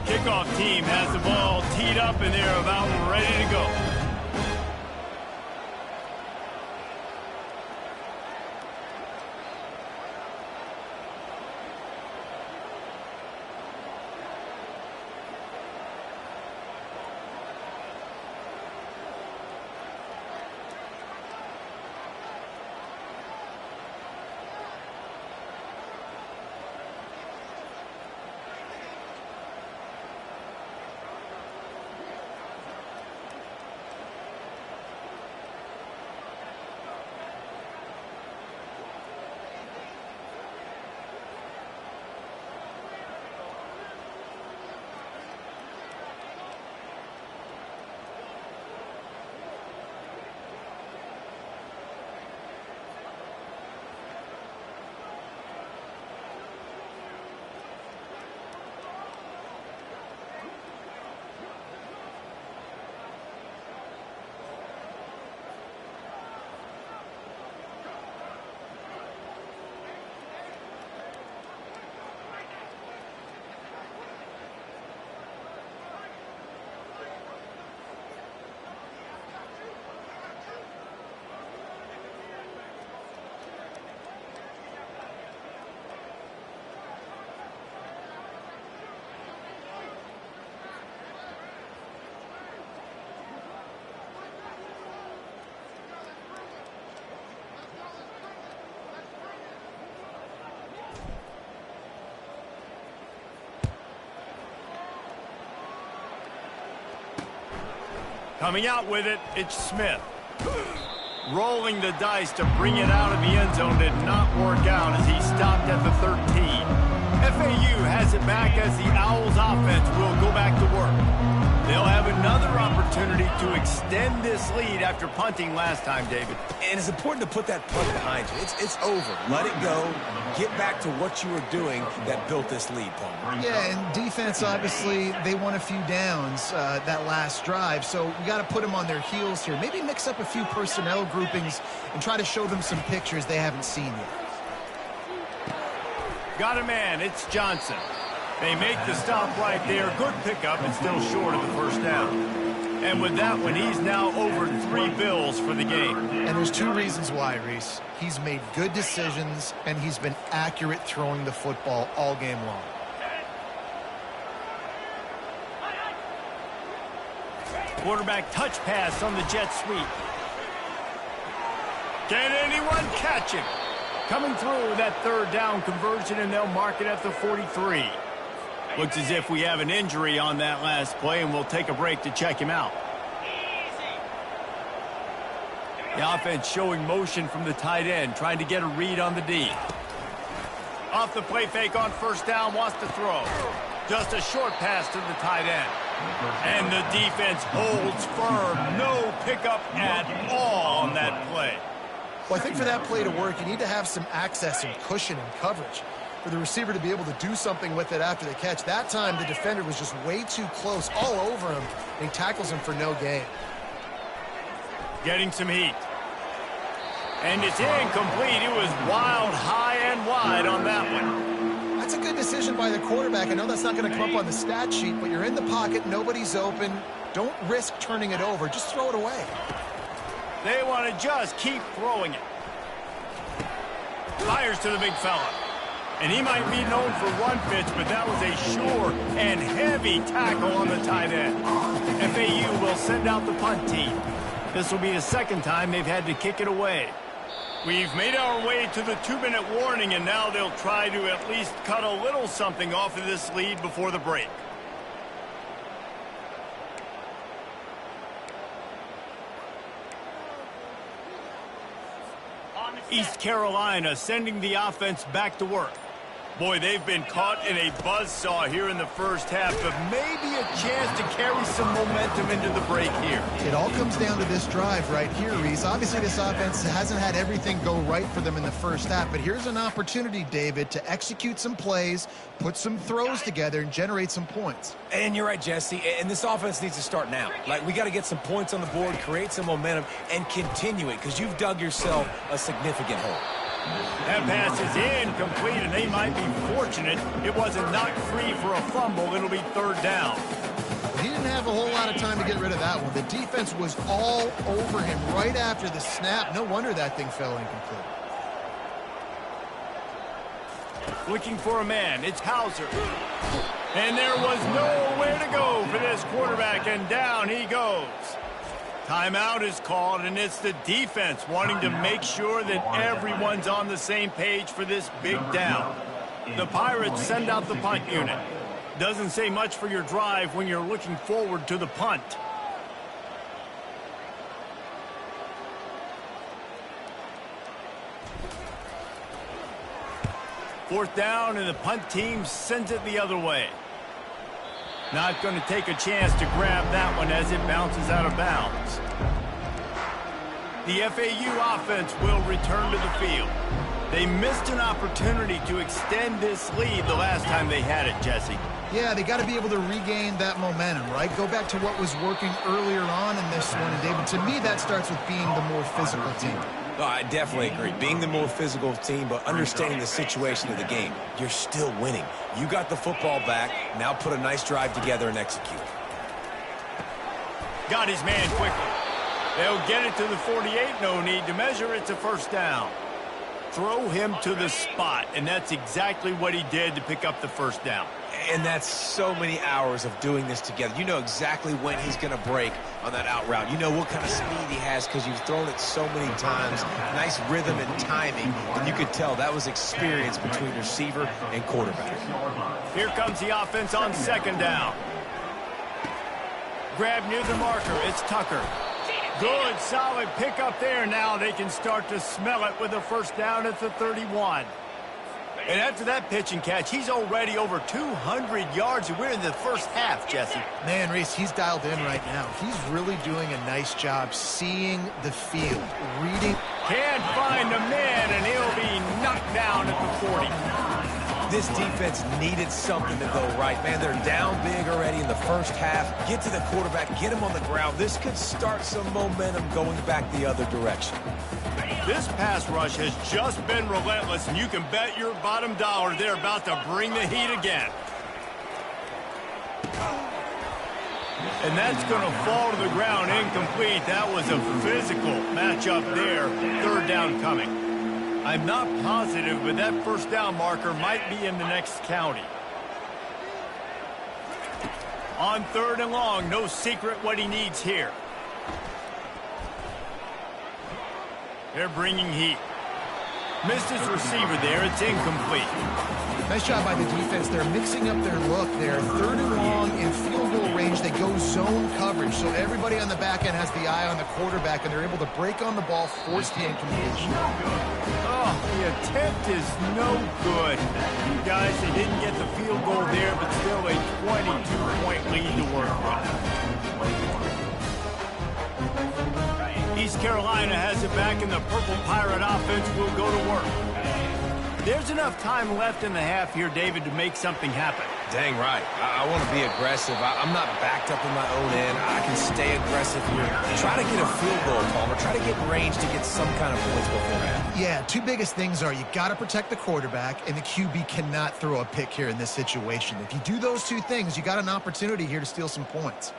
[SPEAKER 1] Kickoff team has the ball teed up, and they're about ready to go. Coming out with it, it's Smith. Rolling the dice to bring it out of the end zone did not work out as he stopped at the 13. FAU has it back as the Owls offense will go back to work. They'll have another opportunity to extend this lead after punting last time, David.
[SPEAKER 2] And it's important to put that punt behind you. It's over. Let it go. Get back to what you were doing that built this lead, Palmer.
[SPEAKER 3] Yeah, and defense, obviously, they won a few downs that last drive, so we got to put them on their heels here. Maybe mix up a few personnel groupings and try to show them some pictures they haven't seen yet.
[SPEAKER 1] Got a man. It's Johnson. They make the stop right there. Good pickup and still short of the first down. And with that one, he's now over 3 bills for the game.
[SPEAKER 3] And there's 2 reasons why, Reese. He's made good decisions, and he's been accurate throwing the football all game long.
[SPEAKER 1] Quarterback touch pass on the jet sweep. Can anyone catch him? Coming through with that 3rd down conversion, and they'll mark it at the 43. Looks as if we have an injury on that last play, and we'll take a break to check him out. The offense showing motion from the tight end, trying to get a read on the D. Off the play fake on first down, wants to throw. Just a short pass to the tight end. And the defense holds firm. No pickup at all on that play.
[SPEAKER 3] Well, I think for that play to work, you need to have some access and cushion and coverage for the receiver to be able to do something with it after the catch. That time, the defender was just way too close, all over him, and he tackles him for no gain.
[SPEAKER 1] Getting some heat. And it's incomplete. It was wild, high and wide on that one.
[SPEAKER 3] That's a good decision by the quarterback. I know that's not going to come up on the stat sheet, but you're in the pocket, nobody's open. Don't risk turning it over. Just throw it away.
[SPEAKER 1] They want to just keep throwing it. Fires to the big fella. And he might be known for run fits, but that was a sure and heavy tackle on the tight end. FAU will send out the punt team. This will be the 2nd time they've had to kick it away. We've made our way to the 2-minute warning, and now they'll try to at least cut a little something off of this lead before the break. East Carolina sending the offense back to work. Boy, they've been caught in a buzzsaw here in the first half, but maybe a chance to carry some momentum into the break here.
[SPEAKER 3] It all comes down to this drive right here, Reese. Obviously, this offense hasn't had everything go right for them in the first half, but here's an opportunity, David, to execute some plays, put some throws together, and generate some points.
[SPEAKER 2] And you're right, Jesse, and this offense needs to start now. Like, we got to get some points on the board, create some momentum, and continue it, because you've dug yourself a significant hole.
[SPEAKER 1] That pass is incomplete, and they might be fortunate it wasn't knocked free for a fumble. It'll be 3rd down.
[SPEAKER 3] He didn't have a whole lot of time to get rid of that one. The defense was all over him right after the snap. No wonder that thing fell incomplete.
[SPEAKER 1] Looking for a man. It's Hauser. And there was nowhere to go for this quarterback, and down he goes. Timeout is called, and it's the defense wanting to make sure that everyone's on the same page for this big down. The Pirates send out the punt unit. Doesn't say much for your drive when you're looking forward to the punt. Fourth down, and the punt team sends it the other way. Not going to take a chance to grab that one as it bounces out of bounds. The FAU offense will return to the field. They missed an opportunity to extend this lead the last time they had it, Jesse.
[SPEAKER 3] Yeah, they got to be able to regain that momentum, right? Go back to what was working earlier on in this one. And, David, to me, that starts with being the more physical team.
[SPEAKER 2] Oh, I definitely agree. Being the more physical team, but understanding the situation of the game. You're still winning. You got the football back. Now put a nice drive together and execute.
[SPEAKER 1] Got his man quickly. They'll get it to the 48. No need to measure. It's a 1st down. Throw him to the spot, and that's exactly what he did to pick up the 1st down.
[SPEAKER 2] And that's so many hours of doing this together. You know exactly when he's going to break on that out route. You know what kind of speed he has because you've thrown it so many times. Nice rhythm and timing. And you could tell that was experience between receiver and quarterback.
[SPEAKER 1] Here comes the offense on 2nd down. Grab near the marker. It's Tucker. Good, solid pickup there. Now they can start to smell it with a first down at the 31. And after that pitch and catch, he's already over 200 yards. We're in the first half, Jesse.
[SPEAKER 3] Man, Reese, he's dialed in right now. He's really doing a nice job seeing the field, reading.
[SPEAKER 1] Can't find the man, and he'll be knocked down at the 40.
[SPEAKER 2] This defense needed something to go right. Man, they're down big already in the first half. Get to the quarterback, get him on the ground. This could start some momentum going back the other direction.
[SPEAKER 1] This pass rush has just been relentless, and you can bet your bottom dollar they're about to bring the heat again. And that's going to fall to the ground incomplete. That was a physical matchup there. Third down coming. I'm not positive, but that first down marker might be in the next county. On third and long, no secret what he needs here. They're bringing heat. Missed his receiver there. It's incomplete.
[SPEAKER 3] Nice job by the defense. They're mixing up their look there. Third and long in field goal range. They go zone coverage. So everybody on the back end has the eye on the quarterback, and they're able to break on the ball, force the incompletion.
[SPEAKER 1] Oh, the attempt is no good. Guys, they didn't get the field goal there, but still a 22-point lead to work with. East Carolina has it back, and the Purple Pirate offense will go to work. There's enough time left in the half here, David, to make something happen.
[SPEAKER 2] Dang right. I want to be aggressive. I'm not backed up in my own end. I can stay aggressive here. Try to get a field goal, Palmer. Try to get range to get some kind of points beforehand.
[SPEAKER 3] Yeah, two biggest things are you got to protect the quarterback, and the QB cannot throw a pick here in this situation. If you do those two things, you got an opportunity here to steal some points.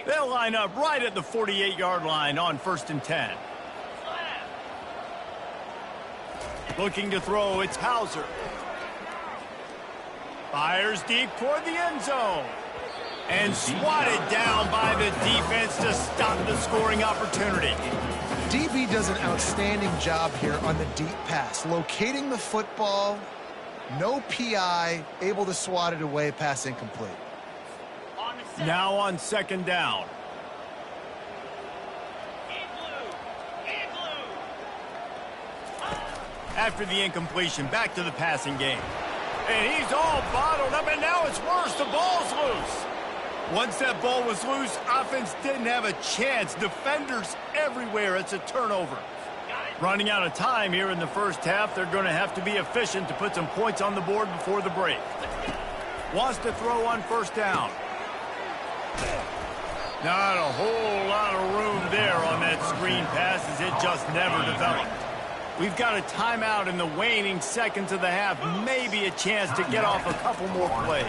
[SPEAKER 1] They'll line up right at the 48-yard line on 1st and 10. Looking to throw, it's Hauser. Fires deep toward the end zone. And swatted down by the defense to stop the scoring opportunity.
[SPEAKER 3] DB does an outstanding job here on the deep pass. Locating the football, no PI, able to swat it away, pass incomplete.
[SPEAKER 1] Now on 2nd down. After the incompletion, back to the passing game. And he's all bottled up, and now it's worse. The ball's loose. Once that ball was loose, offense didn't have a chance. Defenders everywhere. It's a turnover. Running out of time here in the first half. They're going to have to be efficient to put some points on the board before the break. Wants to throw on 1st down. Not a whole lot of room there on that screen pass as it just never developed. We've got a timeout in the waning seconds of the half. Maybe a chance to get off a couple more plays.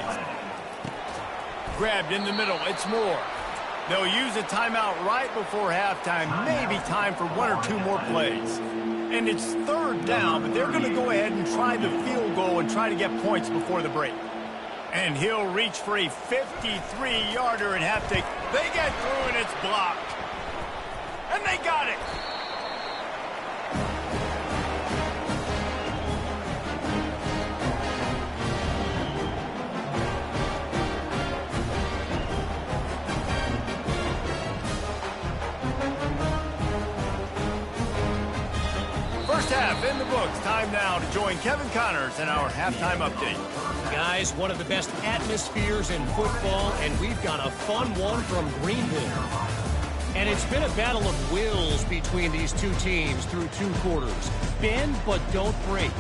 [SPEAKER 1] Grabbed in the middle. It's Moore. They'll use a timeout right before halftime. Maybe time for one or two more plays. And it's 3rd down, but they're going to go ahead and try the field goal and try to get points before the break. And he'll reach for a 53-yarder and have to. They get through and it's blocked. And they got it. First half in the books. Time now to join Kevin Connors in our halftime update.
[SPEAKER 4] Guys, one of the best atmospheres in football, and we've got a fun one from Greenville. And it's been a battle of wills between these two teams through 2 quarters. Bend but don't break.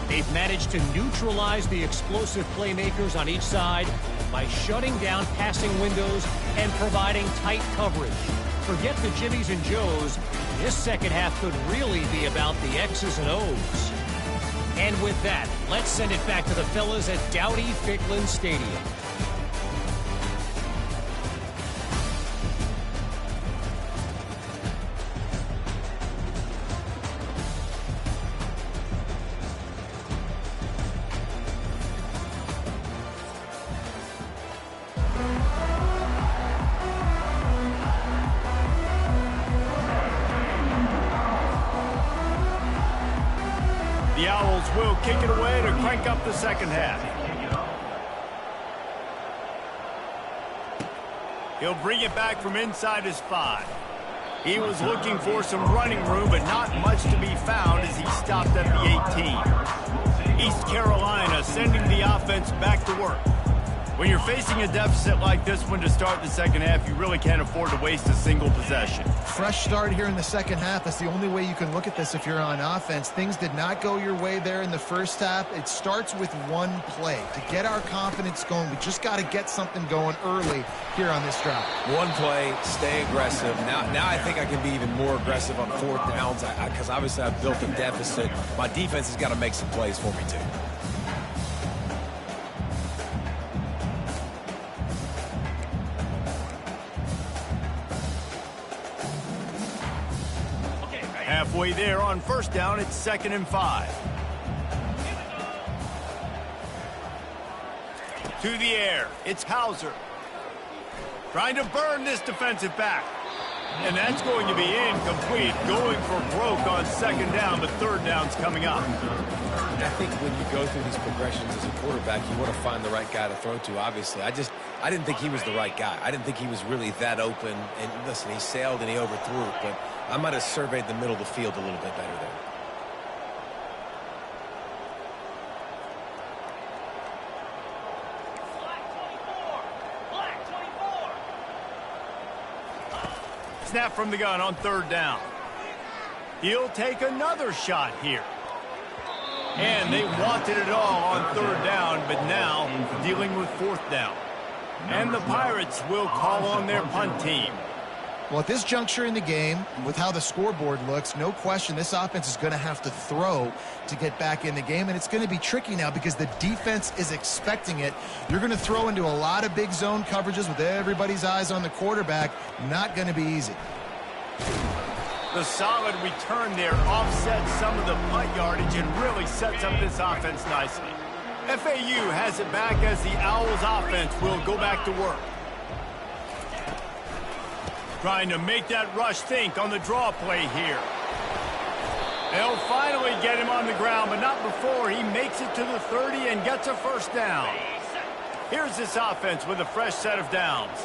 [SPEAKER 4] They've managed to neutralize the explosive playmakers on each side by shutting down passing windows and providing tight coverage. Forget the Jimmies and Joes. This second half could really be about the X's and O's. And with that, let's send it back to the fellas at Dowdy-Ficklin Stadium.
[SPEAKER 1] The Owls will kick it away to crank up the second half. He'll bring it back from inside his 5. He was looking for some running room, but not much to be found as he stopped at the 18. East Carolina sending the offense back to work. When you're facing a deficit like this one to start the second half, you really can't afford to waste a single possession.
[SPEAKER 3] Fresh start here in the second half. That's the only way you can look at this if you're on offense. Things did not go your way there in the first half. It starts with one play. To get our confidence going, we just got to get something going early here on this drive.
[SPEAKER 2] One play, stay aggressive. Now I think I can be even more aggressive on 4th downs because obviously I've built a deficit. My defense has got to make some plays for me too.
[SPEAKER 1] Halfway there on 1st down, it's 2nd and 5. To the air, it's Hauser. Trying to burn this defensive back. And that's going to be incomplete. Going for broke on 2nd down, but 3rd down's coming up.
[SPEAKER 2] I think when you go through these progressions as a quarterback, you want to find the right guy to throw to, obviously. I didn't think he was the right guy. I didn't think he was really that open. And listen, he sailed and he overthrew it, but I might have surveyed the middle of the field a little bit better there.
[SPEAKER 1] Snap from the gun on 3rd down. He'll take another shot here. And they wanted it all on 3rd down, but now dealing with 4th down. And the Pirates will call on their punt team.
[SPEAKER 3] Well, at this juncture in the game, with how the scoreboard looks, no question this offense is going to have to throw to get back in the game, and it's going to be tricky now because the defense is expecting it. You're going to throw into a lot of big zone coverages with everybody's eyes on the quarterback. Not going to be easy.
[SPEAKER 1] The solid return there offsets some of the punt yardage and really sets up this offense nicely. FAU has it back as the Owls offense will go back to work. Trying to make that rush think on the draw play here. They'll finally get him on the ground, but not before he makes it to the 30 and gets a 1st down. Here's this offense with a fresh set of downs.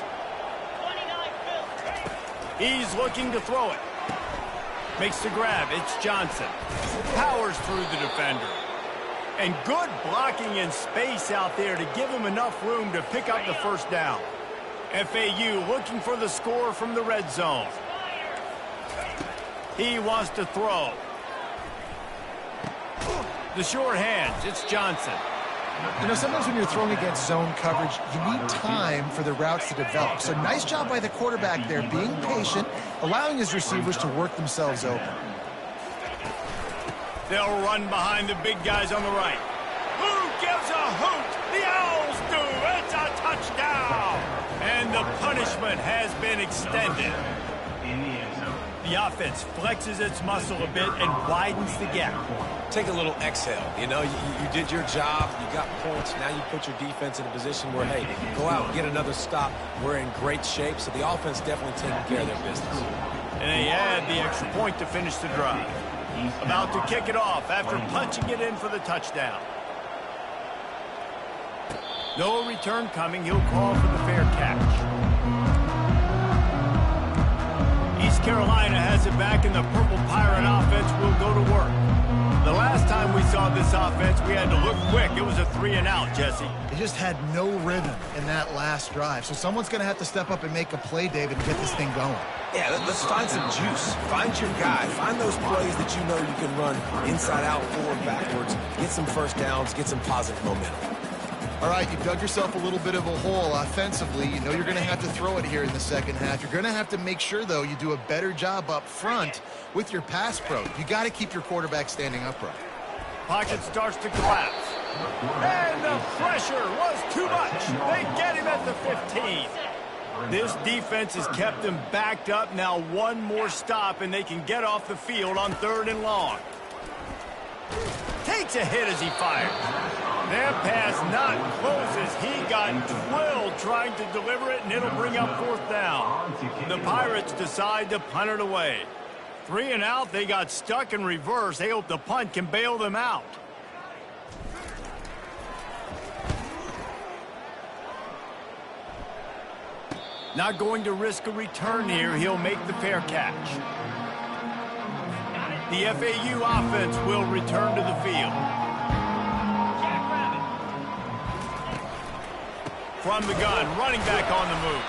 [SPEAKER 1] He's looking to throw it. Makes the grab. It's Johnson. Powers through the defender. And good blocking in space out there to give him enough room to pick up the 1st down. FAU looking for the score from the red zone. He wants to throw. The short hands, it's Johnson.
[SPEAKER 3] You know, sometimes when you're throwing against zone coverage, you need time for the routes to develop. So nice job by the quarterback there, being patient, allowing his receivers to work themselves open.
[SPEAKER 1] They'll run behind the big guys on the right. Who gives a hoot? The Owls do. It's a touchdown. And the punishment has been extended. The offense flexes its muscle a bit and widens the gap.
[SPEAKER 2] Take a little exhale. You know, you did your job. You got points. Now you put your defense in a position where, hey, go out and get another stop. We're in great shape. So the offense definitely taking care of their business.
[SPEAKER 1] And they add the extra point to finish the drive. About to kick it off after punching it in for the touchdown. No return coming. He'll call for the fair catch. East Carolina has it back, and the Purple Pirate offense will go to work. The last time we saw this offense, we had to look quick. It was a 3-and-out, Jesse.
[SPEAKER 3] They just had no rhythm in that last drive. So someone's going to have to step up and make a play, David, and get this thing going.
[SPEAKER 2] Yeah, let's find some juice. Find your guy. Find those plays that you know you can run inside out, forward, backwards. Get some 1st downs. Get some positive momentum.
[SPEAKER 3] All right, you dug yourself a little bit of a hole offensively. You know you're going to have to throw it here in the second half. You're going to have to make sure, though, you do a better job up front with your pass pro. You got to keep your quarterback standing upright.
[SPEAKER 1] Pocket starts to collapse. And the pressure was too much. They get him at the 15. This defense has kept them backed up. Now one more stop, and they can get off the field on 3rd and long. Takes a hit as he fires. That pass not close as he got drilled trying to deliver it, and it'll bring up 4th down. The Pirates decide to punt it away. 3-and-out, they got stuck in reverse. They hope the punt can bail them out. Not going to risk a return here. He'll make the fair catch. The FAU offense will return to the field. From the gun, running back on the move.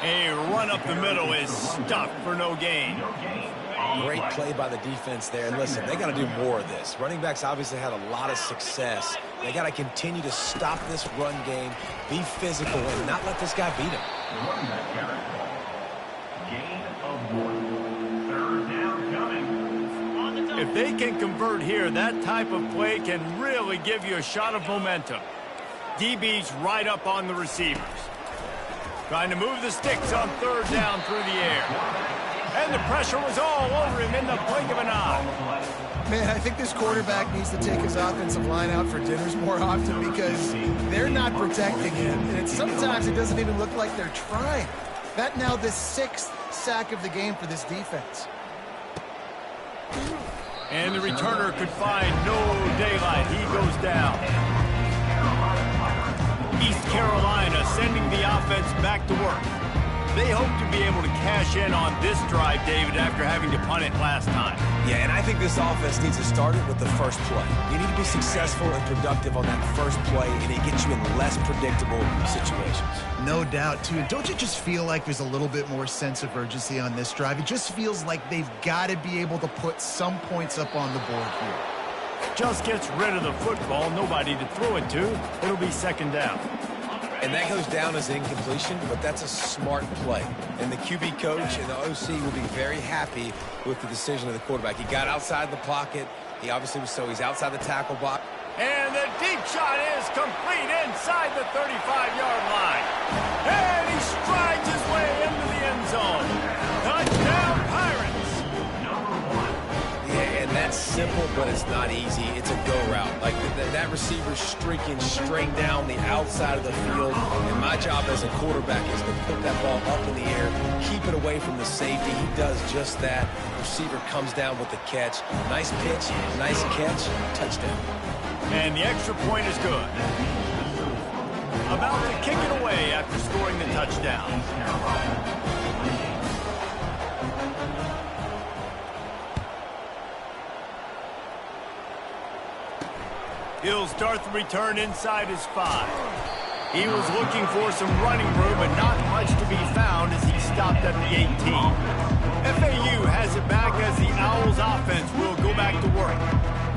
[SPEAKER 1] A run up the middle is stuffed for no gain.
[SPEAKER 2] Great play by the defense there. And listen, they got to do more of this. Running backs obviously had a lot of success. They got to continue to stop this run game, be physical, and not let this guy beat him.
[SPEAKER 6] Gain of 1. Third down coming.
[SPEAKER 1] If they can convert here, that type of play can really give you a shot of momentum. DB's right up on the receivers. Trying to move the sticks on third down through the air. And the pressure was all over him in the blink of an eye.
[SPEAKER 3] Man, I think this quarterback needs to take his offensive line out for dinners more often because they're not protecting him. And sometimes it doesn't even look like they're trying. That now the 6th sack of the game for this defense.
[SPEAKER 1] And the returner could find no daylight. He goes down. East Carolina sending the offense back to work. They hope to be able to cash in on this drive, David, after having to punt it last time.
[SPEAKER 2] Yeah, and I think this offense needs to start it with the first play. You need to be successful and productive on that first play, and it gets you in less predictable situations.
[SPEAKER 3] No doubt, too. Don't you just feel like there's a little bit more sense of urgency on this drive? It just feels like they've got to be able to put some points up on the board here.
[SPEAKER 1] Just gets rid of the football, nobody to throw it to. It'll be second down.
[SPEAKER 2] And that goes down as incompletion, but that's a smart play. And the QB coach and the OC will be very happy with the decision of the quarterback. He got outside the pocket. He obviously was he's outside the tackle box.
[SPEAKER 1] And the deep shot is complete inside the 35-yard line. And he strides his way into the end zone. Touchdown, Pirates!
[SPEAKER 2] Yeah, and that's simple, but it's not easy. It's a go route. Like that receiver's streaking straight down the outside of the field. And my job as a quarterback is to put that ball up in the air, keep it away from the safety. He does just that. Receiver comes down with the catch. Nice pitch, nice catch, touchdown.
[SPEAKER 1] And the extra point is good. About to kick it away after scoring the touchdown. He'll start the return inside his 5. He was looking for some running room, but not much to be found as he stopped at the 18. FAU has it back as the Owls offense will go back to work.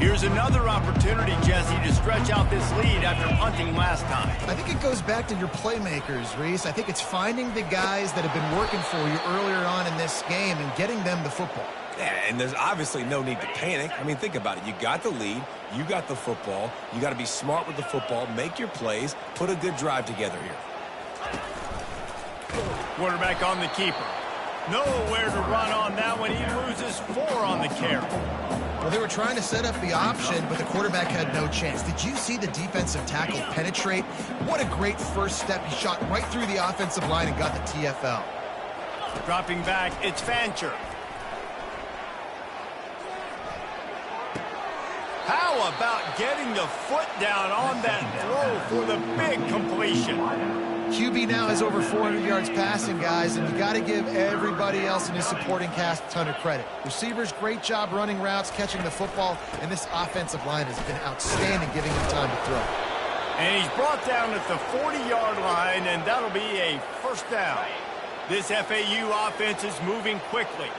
[SPEAKER 1] Here's another opportunity, Jesse, to stretch out this lead after punting last time.
[SPEAKER 3] I think it goes back to your playmakers, Reese. I think it's finding the guys that have been working for you earlier on in this game and getting them the football.
[SPEAKER 2] Yeah, and there's obviously no need to panic. I mean, think about it. You got the lead. You got the football. You got to be smart with the football, make your plays, put a good drive together here.
[SPEAKER 1] Quarterback on the keeper. Nowhere to run on that one. He loses 4 on the carry.
[SPEAKER 3] Well, they were trying to set up the option, but the quarterback had no chance. Did you see the defensive tackle penetrate? What a great first step. He shot right through the offensive line and got the TFL.
[SPEAKER 1] Dropping back, it's Fancher. How about getting the foot down on that throw for the big completion?
[SPEAKER 3] QB now has over 400 yards passing, guys, and you got to give everybody else in his supporting cast a ton of credit. Receivers, great job running routes, catching the football, and this offensive line has been outstanding giving him time to throw.
[SPEAKER 1] And he's brought down at the 40-yard line, and that'll be a first down. This FAU offense is moving quickly.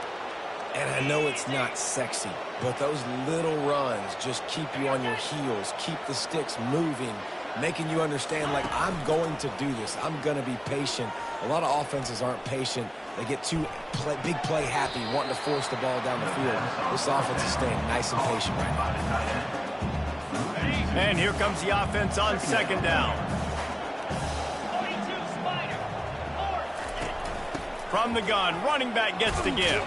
[SPEAKER 2] And I know it's not sexy, but those little runs just keep you on your heels, keep the sticks moving, making you understand, like, I'm going to do this. I'm going to be patient. A lot of offenses aren't patient. They get too big play happy, wanting to force the ball down the field. This offense is staying nice and patient right now.
[SPEAKER 1] And here comes the offense on second down. From the gun, running back gets to give.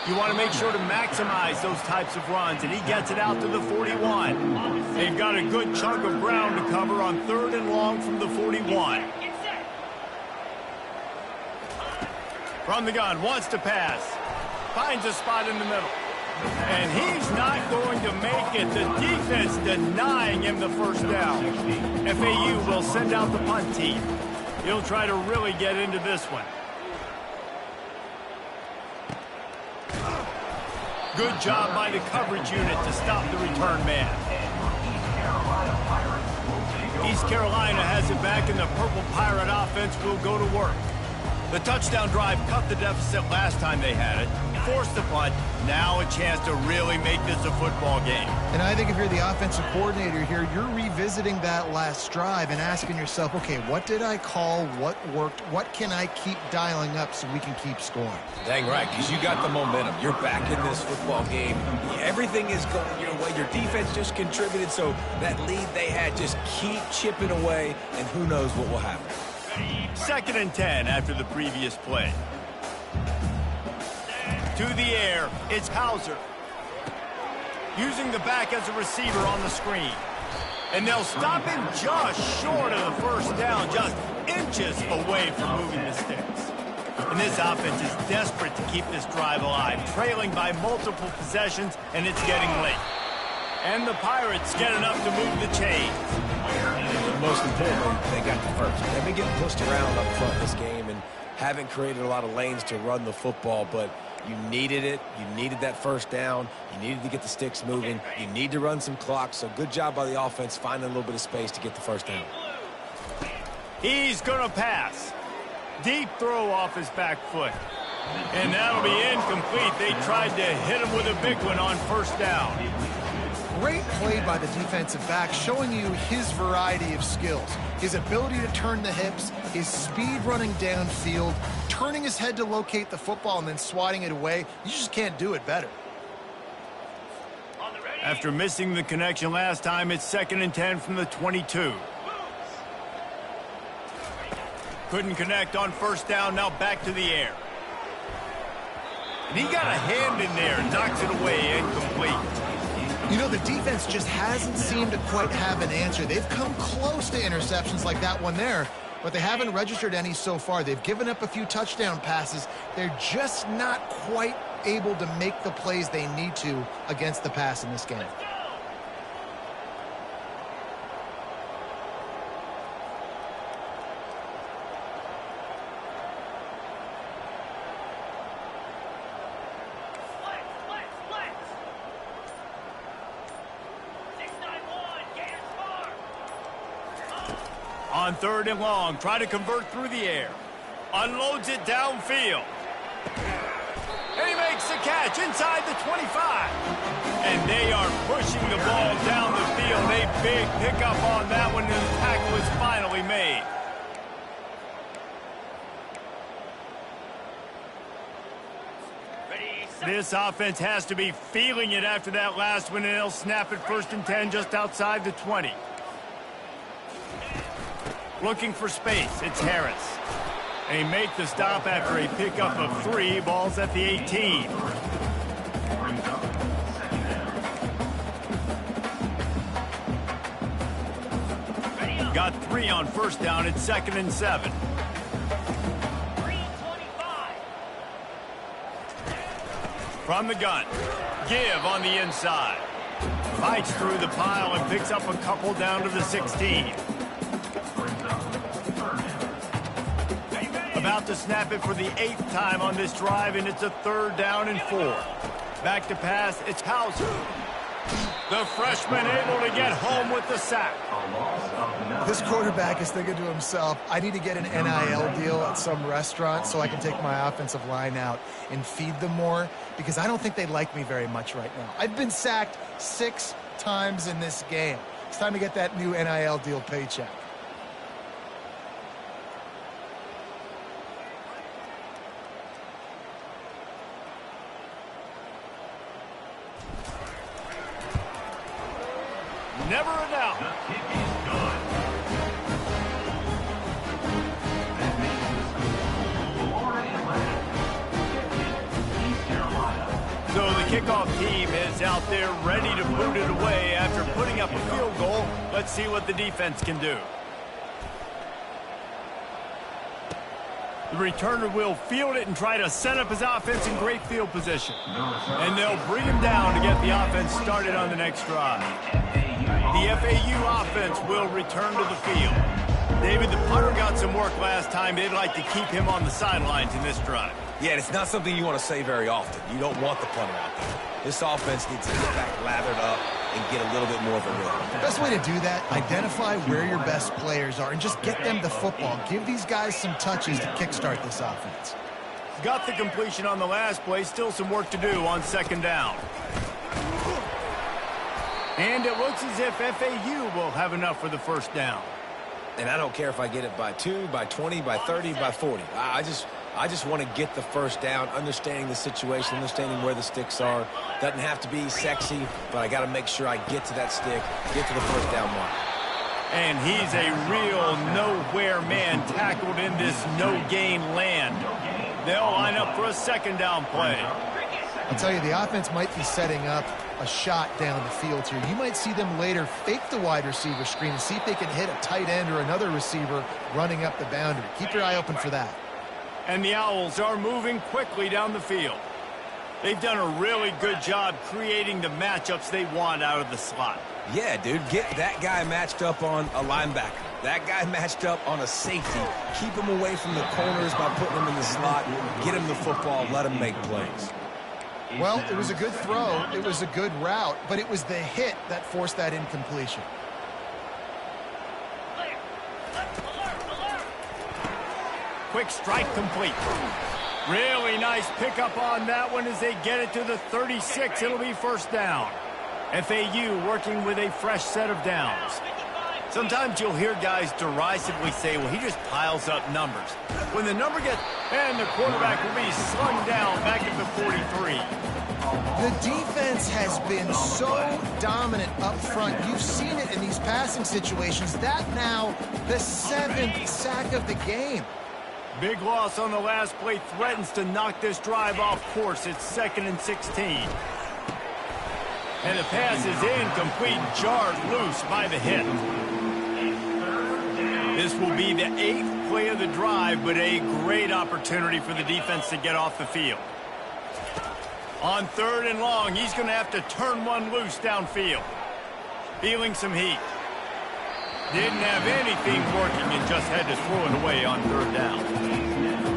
[SPEAKER 1] You want to make sure to maximize those types of runs, and he gets it out to the 41. They've got a good chunk of ground to cover on 3rd and long from the 41. From the gun, wants to pass. Finds a spot in the middle. And he's not going to make it. The defense denying him the first down. FAU will send out the punt team. He'll try to really get into this one. Good job by the coverage unit to stop the return man. East Carolina has it back, and the Purple Pirate offense will go to work. The touchdown drive cut the deficit last time they had it, forced the punt. Now a chance to really make this a football game.
[SPEAKER 3] And I think if you're the offensive coordinator here, you're revisiting that last drive and asking yourself, okay, what did I call? What worked? What can I keep dialing up so we can keep scoring?
[SPEAKER 2] Dang right, because you got the momentum. You're back in this football game. Everything is going your way. Your defense just contributed, so that lead they had, just keep chipping away, and who knows what will happen.
[SPEAKER 1] 2nd and 10 after the previous play. To the air, it's Hauser. Using the back as a receiver on the screen. And they'll stop him just short of the first down, just inches away from moving the sticks. And this offense is desperate to keep this drive alive, trailing by multiple possessions, and it's getting late. And the Pirates get enough to move the chains.
[SPEAKER 2] Most importantly, they got the first. They've been getting pushed around up front this game and haven't created a lot of lanes to run the football, but you needed it. You needed that first down. You needed to get the sticks moving. You need to run some clock, so good job by the offense finding a little bit of space to get the first down.
[SPEAKER 1] He's going to pass. Deep throw off his back foot. And that'll be incomplete. They tried to hit him with a big one on first down.
[SPEAKER 3] Great play by the defensive back, showing you his variety of skills. His ability to turn the hips, his speed running downfield, turning his head to locate the football and then swatting it away. You just can't do it better.
[SPEAKER 1] After missing the connection last time, it's 2nd and 10 from the 22. Couldn't connect on first down, now back to the air. And he got a hand in there, knocks it away, incomplete.
[SPEAKER 3] You know, the defense just hasn't seemed to quite have an answer. They've come close to interceptions like that one there, but they haven't registered any so far. They've given up a few touchdown passes. They're just not quite able to make the plays they need to against the pass in this game.
[SPEAKER 1] On 3rd and long, try to convert through the air. Unloads it downfield. And he makes the catch inside the 25. And they are pushing the ball down the field. A big pickup on that one, and the tackle is finally made. This offense has to be feeling it after that last one, and they'll snap it 1st and 10 just outside the 20. Looking for space, it's Harris. They make the stop after a pickup of 3, balls at the 18. Got 3 on first down, it's 2nd and 7. From the gun, give on the inside. Fights through the pile and picks up a couple down to the 16. About to snap it for the 8th time on this drive, and it's a 3rd down and 4. Back to pass, it's Hauser. The freshman able to get home with the sack.
[SPEAKER 3] This quarterback is thinking to himself, I need to get an NIL deal at some restaurant so I can take my offensive line out and feed them more, because I don't think they like me very much right now. I've been sacked 6 times in this game. It's time to get that new NIL deal paycheck.
[SPEAKER 1] Never a doubt. So the kickoff team is out there ready to boot it away after putting up a field goal. Let's see what the defense can do. The returner will field it and try to set up his offense in great field position. And they'll bring him down to get the offense started on the next drive. The FAU offense will return to the field. David, the punter got some work last time. They'd like to keep him on the sidelines in this drive.
[SPEAKER 2] Yeah, it's not something you want to say very often. You don't want the punter out there. This offense needs to get back lathered up and get a little bit more of a rhythm.
[SPEAKER 3] The best way to do that, identify where your best players are and just get them the football. Give these guys some touches to kickstart this offense.
[SPEAKER 1] Got the completion on the last play. Still some work to do on second down. And it looks as if FAU will have enough for the first down.
[SPEAKER 2] And I don't care if I get it by 2, by 20, by 30, by 40. I just want to get the first down, understanding the situation, understanding where the sticks are. Doesn't have to be sexy, but I got to make sure I get to that stick, get to the first down mark.
[SPEAKER 1] And he's a real nowhere man tackled in this no-gain land. They'll line up for a second down play.
[SPEAKER 3] I'll tell you, the offense might be setting up a shot down the field here. You might see them later fake the wide receiver screen and see if they can hit a tight end or another receiver running up the boundary. Keep your eye open for that.
[SPEAKER 1] And the Owls are moving quickly down the field. They've done a really good job creating the matchups they want out of the slot.
[SPEAKER 2] Yeah, dude, get that guy matched up on a linebacker. That guy matched up on a safety. Keep him away from the corners by putting him in the slot. Get him the football. Let him make plays.
[SPEAKER 3] Well, it was a good throw. It was a good route, but it was the hit that forced that incompletion.
[SPEAKER 1] Quick strike complete. Really nice pickup on that one as they get it to the 36. It'll be first down. FAU working with a fresh set of downs. Sometimes you'll hear guys derisively say, well, he just piles up numbers. When the number gets, and the quarterback will be slung down back at the 43.
[SPEAKER 3] The defense has been so dominant up front. You've seen it in these passing situations. That now the 7th sack of the game.
[SPEAKER 1] Big loss on the last play threatens to knock this drive off course. It's 2nd and 16. And the pass is incomplete, jarred loose by the hit. This will be the 8th play of the drive, but a great opportunity for the defense to get off the field. On 3rd and long, he's going to have to turn one loose downfield. Feeling some heat. Didn't have anything working and just had to throw it away on 3rd down.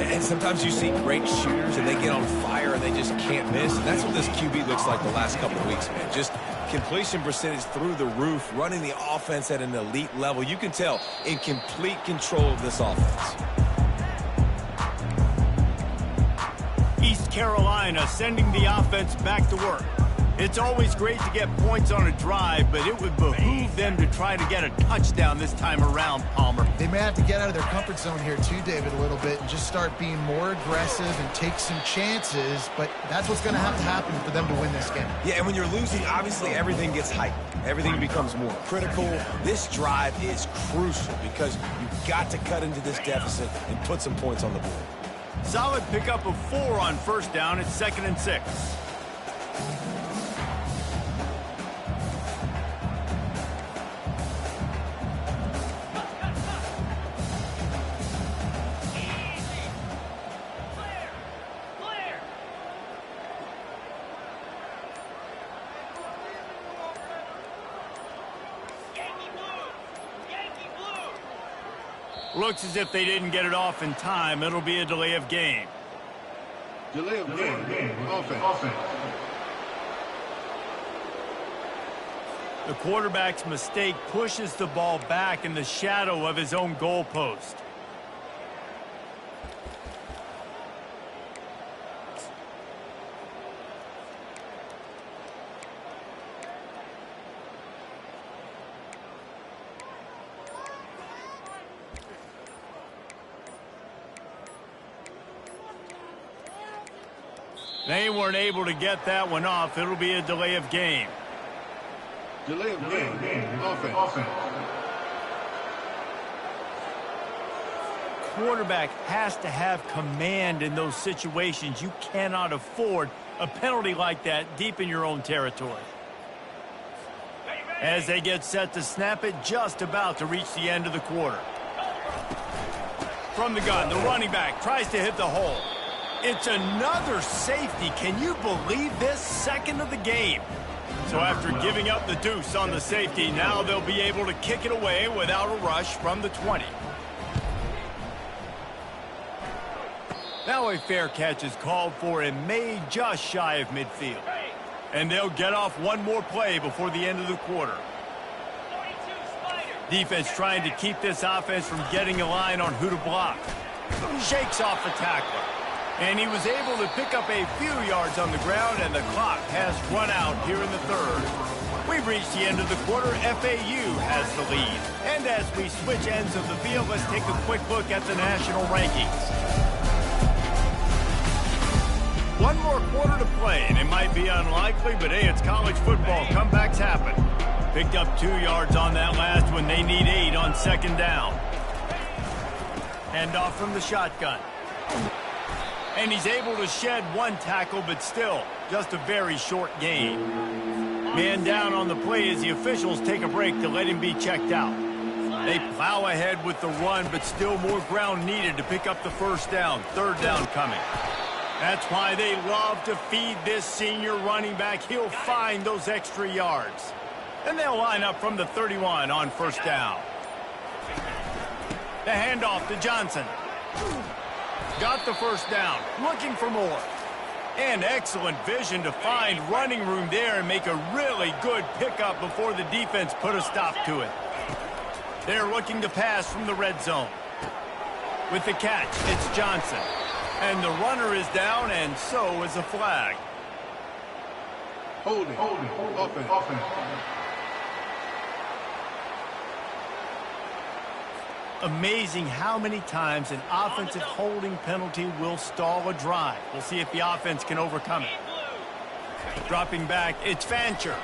[SPEAKER 2] And sometimes you see great shooters and they get on fire and they just can't miss. And that's what this QB looks like the last couple of weeks, man. Just completion percentage through the roof, running the offense at an elite level. You can tell in complete control of this offense.
[SPEAKER 1] East Carolina sending the offense back to work. It's always great to get points on a drive, but it would behoove them to try to get a touchdown this time around, Palmer.
[SPEAKER 3] They may have to get out of their comfort zone here too, David, a little bit and just start being more aggressive and take some chances, but that's what's going to happen for them to win this game.
[SPEAKER 2] Yeah, and when you're losing, obviously everything gets heightened. Everything becomes more critical. This drive is crucial because you've got to cut into this deficit and put some points on the board.
[SPEAKER 1] Solid pickup of 4 on first down. It's 2nd and 6. Looks as if they didn't get it off in time. It'll be a delay of game.
[SPEAKER 5] Delay of game. Offense.
[SPEAKER 1] The quarterback's mistake pushes the ball back in the shadow of his own goalpost. They weren't able to get that one off. It'll be a delay of game.
[SPEAKER 5] Delay of game. Offense.
[SPEAKER 1] Quarterback has to have command in those situations. You cannot afford a penalty like that deep in your own territory. As they get set to snap it, just about to reach the end of the quarter. From the gun, the running back tries to hit the hole. It's another safety. Can you believe this? 2nd of the game. So after giving up the deuce on the safety, now they'll be able to kick it away without a rush from the 20. Now a fair catch is called for and made just shy of midfield. And they'll get off one more play before the end of the quarter. Defense trying to keep this offense from getting a line on who to block. Shakes off the tackler. And he was able to pick up a few yards on the ground, and the clock has run out here in the third. We've reached the end of the quarter. FAU has the lead. And as we switch ends of the field, let's take a quick look at the national rankings. One more quarter to play, and it might be unlikely, but hey, it's college football. Comebacks happen. Picked up 2 yards on that last one. They need 8 on second down. Hand off from the shotgun. And he's able to shed 1 tackle, but still, just a very short gain. Man down on the play as the officials take a break to let him be checked out. They plow ahead with the run, but still more ground needed to pick up the first down. Third down coming. That's why they love to feed this senior running back. He'll find those extra yards. And they'll line up from the 31 on first down. The handoff to Johnson. Got the first down. Looking for more. And excellent vision to find running room there and make a really good pickup before the defense put a stop to it. They're looking to pass from the red zone. With the catch, it's Johnson. And the runner is down, and so is a flag.
[SPEAKER 5] Holding. Offense.
[SPEAKER 1] Amazing how many times an offensive holding penalty will stall a drive. We'll see if the offense can overcome it. Dropping back, it's Fancher.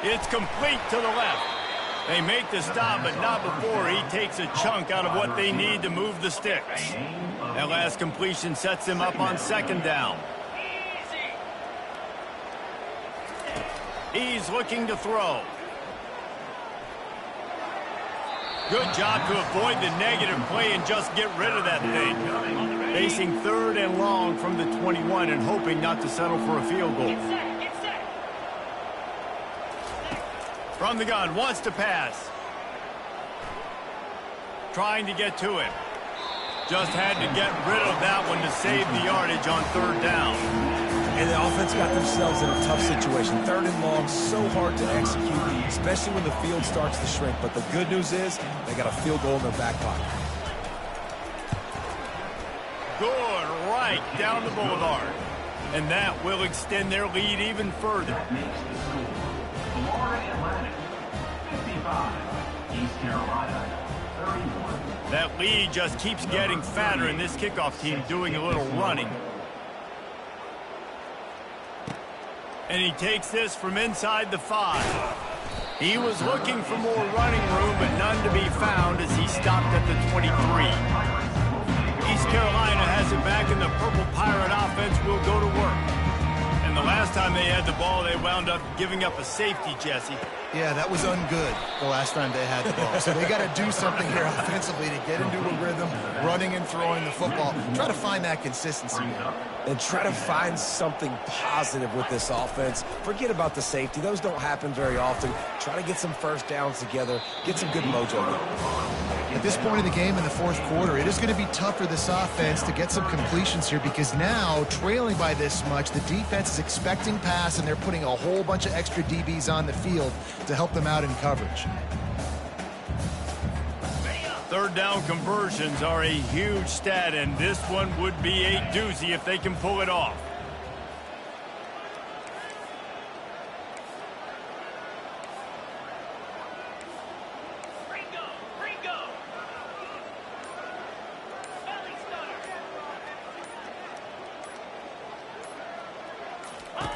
[SPEAKER 1] It's complete to the left. They make the stop, but not before he takes a chunk out of what they need to move the sticks. That last completion sets them up on second down. He's looking to throw. Good job to avoid the negative play and just get rid of that thing. Facing third and long from the 21 and hoping not to settle for a field goal. From the gun, wants to pass. Trying to get to it. Just had to get rid of that one to save the yardage on third down.
[SPEAKER 2] And the offense got themselves in a tough situation. Third and long, so hard to execute, especially when the field starts to shrink. But the good news is they got a field goal in their back pocket.
[SPEAKER 1] Good, right down the boulevard. And that will extend their lead even further.
[SPEAKER 6] Florida Atlantic, 55. East Carolina, 31.
[SPEAKER 1] That lead just keeps getting fatter, and this kickoff team doing a little running. And he takes this from inside the 5. He was looking for more running room, but none to be found as he stopped at the 23. East Carolina has it back, and the Purple Pirate offense will go to work. And the last time they had the ball, they wound up giving up a safety, Jesse.
[SPEAKER 3] Yeah, that was ungood the last time they had the ball. So they got to do something here offensively to get into a rhythm, running and throwing the football. Try to find that consistency.
[SPEAKER 2] And try to find something positive with this offense. Forget about the safety. Those don't happen very often. Try to get some first downs together. Get some good mojo going.
[SPEAKER 3] At this point in the game in the fourth quarter, it is going to be tough for this offense to get some completions here because now, trailing by this much, the defense is expecting pass, and they're putting a whole bunch of extra DBs on the field to help them out in coverage.
[SPEAKER 1] Third down conversions are a huge stat, and this one would be a doozy if they can pull it off.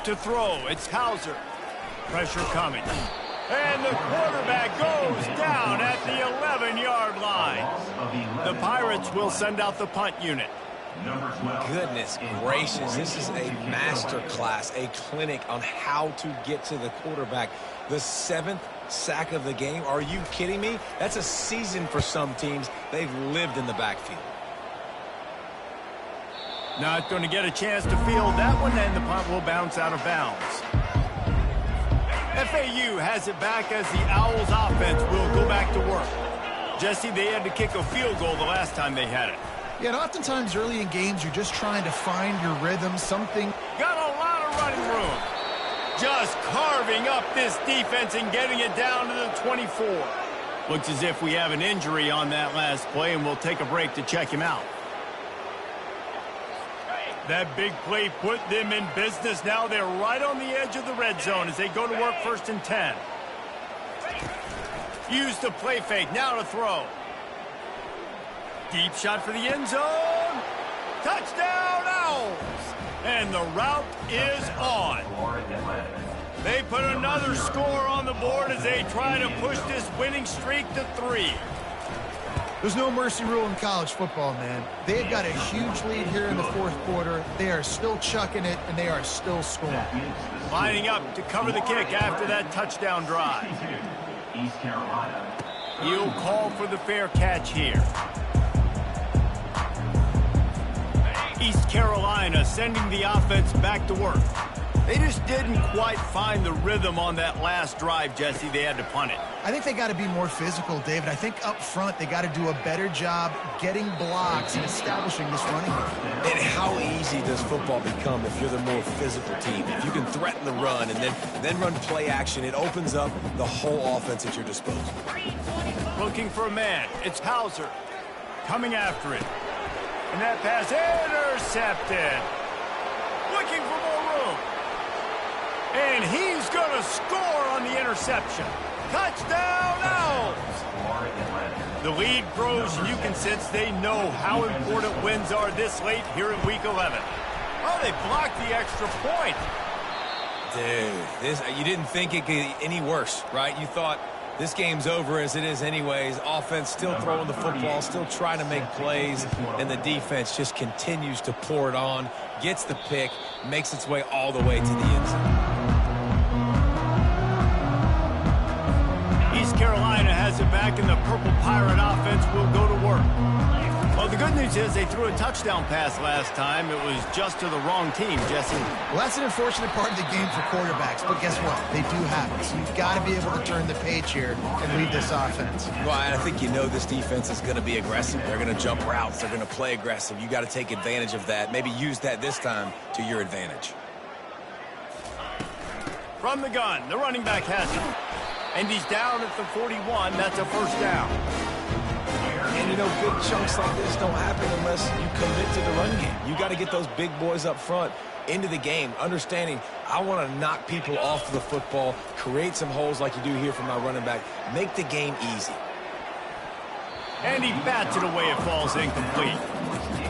[SPEAKER 1] To throw, it's Hauser. Pressure coming. And the quarterback goes down at the 11-yard line. The Pirates will send out the punt unit.
[SPEAKER 2] Goodness gracious, this is a master class, a clinic on how to get to the quarterback. The 7th sack of the game. Are you kidding me? That's a season for some teams. They've lived in the backfield.
[SPEAKER 1] Not going to get a chance to field that one, and the punt will bounce out of bounds. FAU has it back as the Owls offense will go back to work. Jesse, they had to kick a field goal the last time they had it.
[SPEAKER 3] Yeah, and oftentimes early in games, you're just trying to find your rhythm, something.
[SPEAKER 1] Got a running room. Just carving up this defense and getting it down to the 24. Looks as if we have an injury on that last play, and we'll take a break to check him out. That big play put them in business. Now they're right on the edge of the red zone as they go to work 1st and 10. Use the play fake. Now to throw. Deep shot for the end zone. Touchdown, Owls! And the route is on. They put another score on the board as they try to push this winning streak to 3.
[SPEAKER 3] There's no mercy rule in college football, man. They've got a huge lead here in the 4th quarter. They are still chucking it, and they are still scoring.
[SPEAKER 1] Lining up to cover the kick after that touchdown drive.
[SPEAKER 6] East Carolina.
[SPEAKER 1] He'll call for the fair catch here. East Carolina sending the offense back to work. They just didn't quite find the rhythm on that last drive, Jesse. They had to punt it.
[SPEAKER 3] I think they got to be more physical, David. I think up front they got to do a better job getting blocks and establishing this running game.
[SPEAKER 2] And how easy does football become if you're the more physical team? If you can threaten the run and then run play action, it opens up the whole offense at your disposal.
[SPEAKER 1] Looking for a man. It's Hauser coming after it. And that pass intercepted. Looking for more room. And he's going to score on the interception. Touchdown, Owls! The lead grows, and you can sense they know how important wins are this late here in Week 11. Oh, they blocked the extra point.
[SPEAKER 2] Dude, you didn't think it could get any worse, right? You thought this game's over as it is anyways. Offense still throwing the football, still trying to make plays, and the defense just continues to pour it on, gets the pick, makes its way all the way to the end zone.
[SPEAKER 1] East Carolina has it back, and the Purple Pirate offense will go to work. Well, the good news is they threw a touchdown pass last time. It was just to the wrong team, Jesse.
[SPEAKER 3] Well, that's an unfortunate part of the game for quarterbacks, but guess what? They do have it. So you've got to be able to turn the page here and lead this offense.
[SPEAKER 2] Well, I think you know this defense is going to be aggressive. They're going to jump routes. They're going to play aggressive. You got to take advantage of that. Maybe use that this time to your advantage.
[SPEAKER 1] From the gun, the running back has it. And he's down at the 41. That's a first down.
[SPEAKER 2] And, you know, big chunks like this don't happen unless you commit to the run game. You got to get those big boys up front into the game, understanding I want to knock people off the football, create some holes like you do here for my running back, make the game easy.
[SPEAKER 1] And he bats it away. It falls incomplete.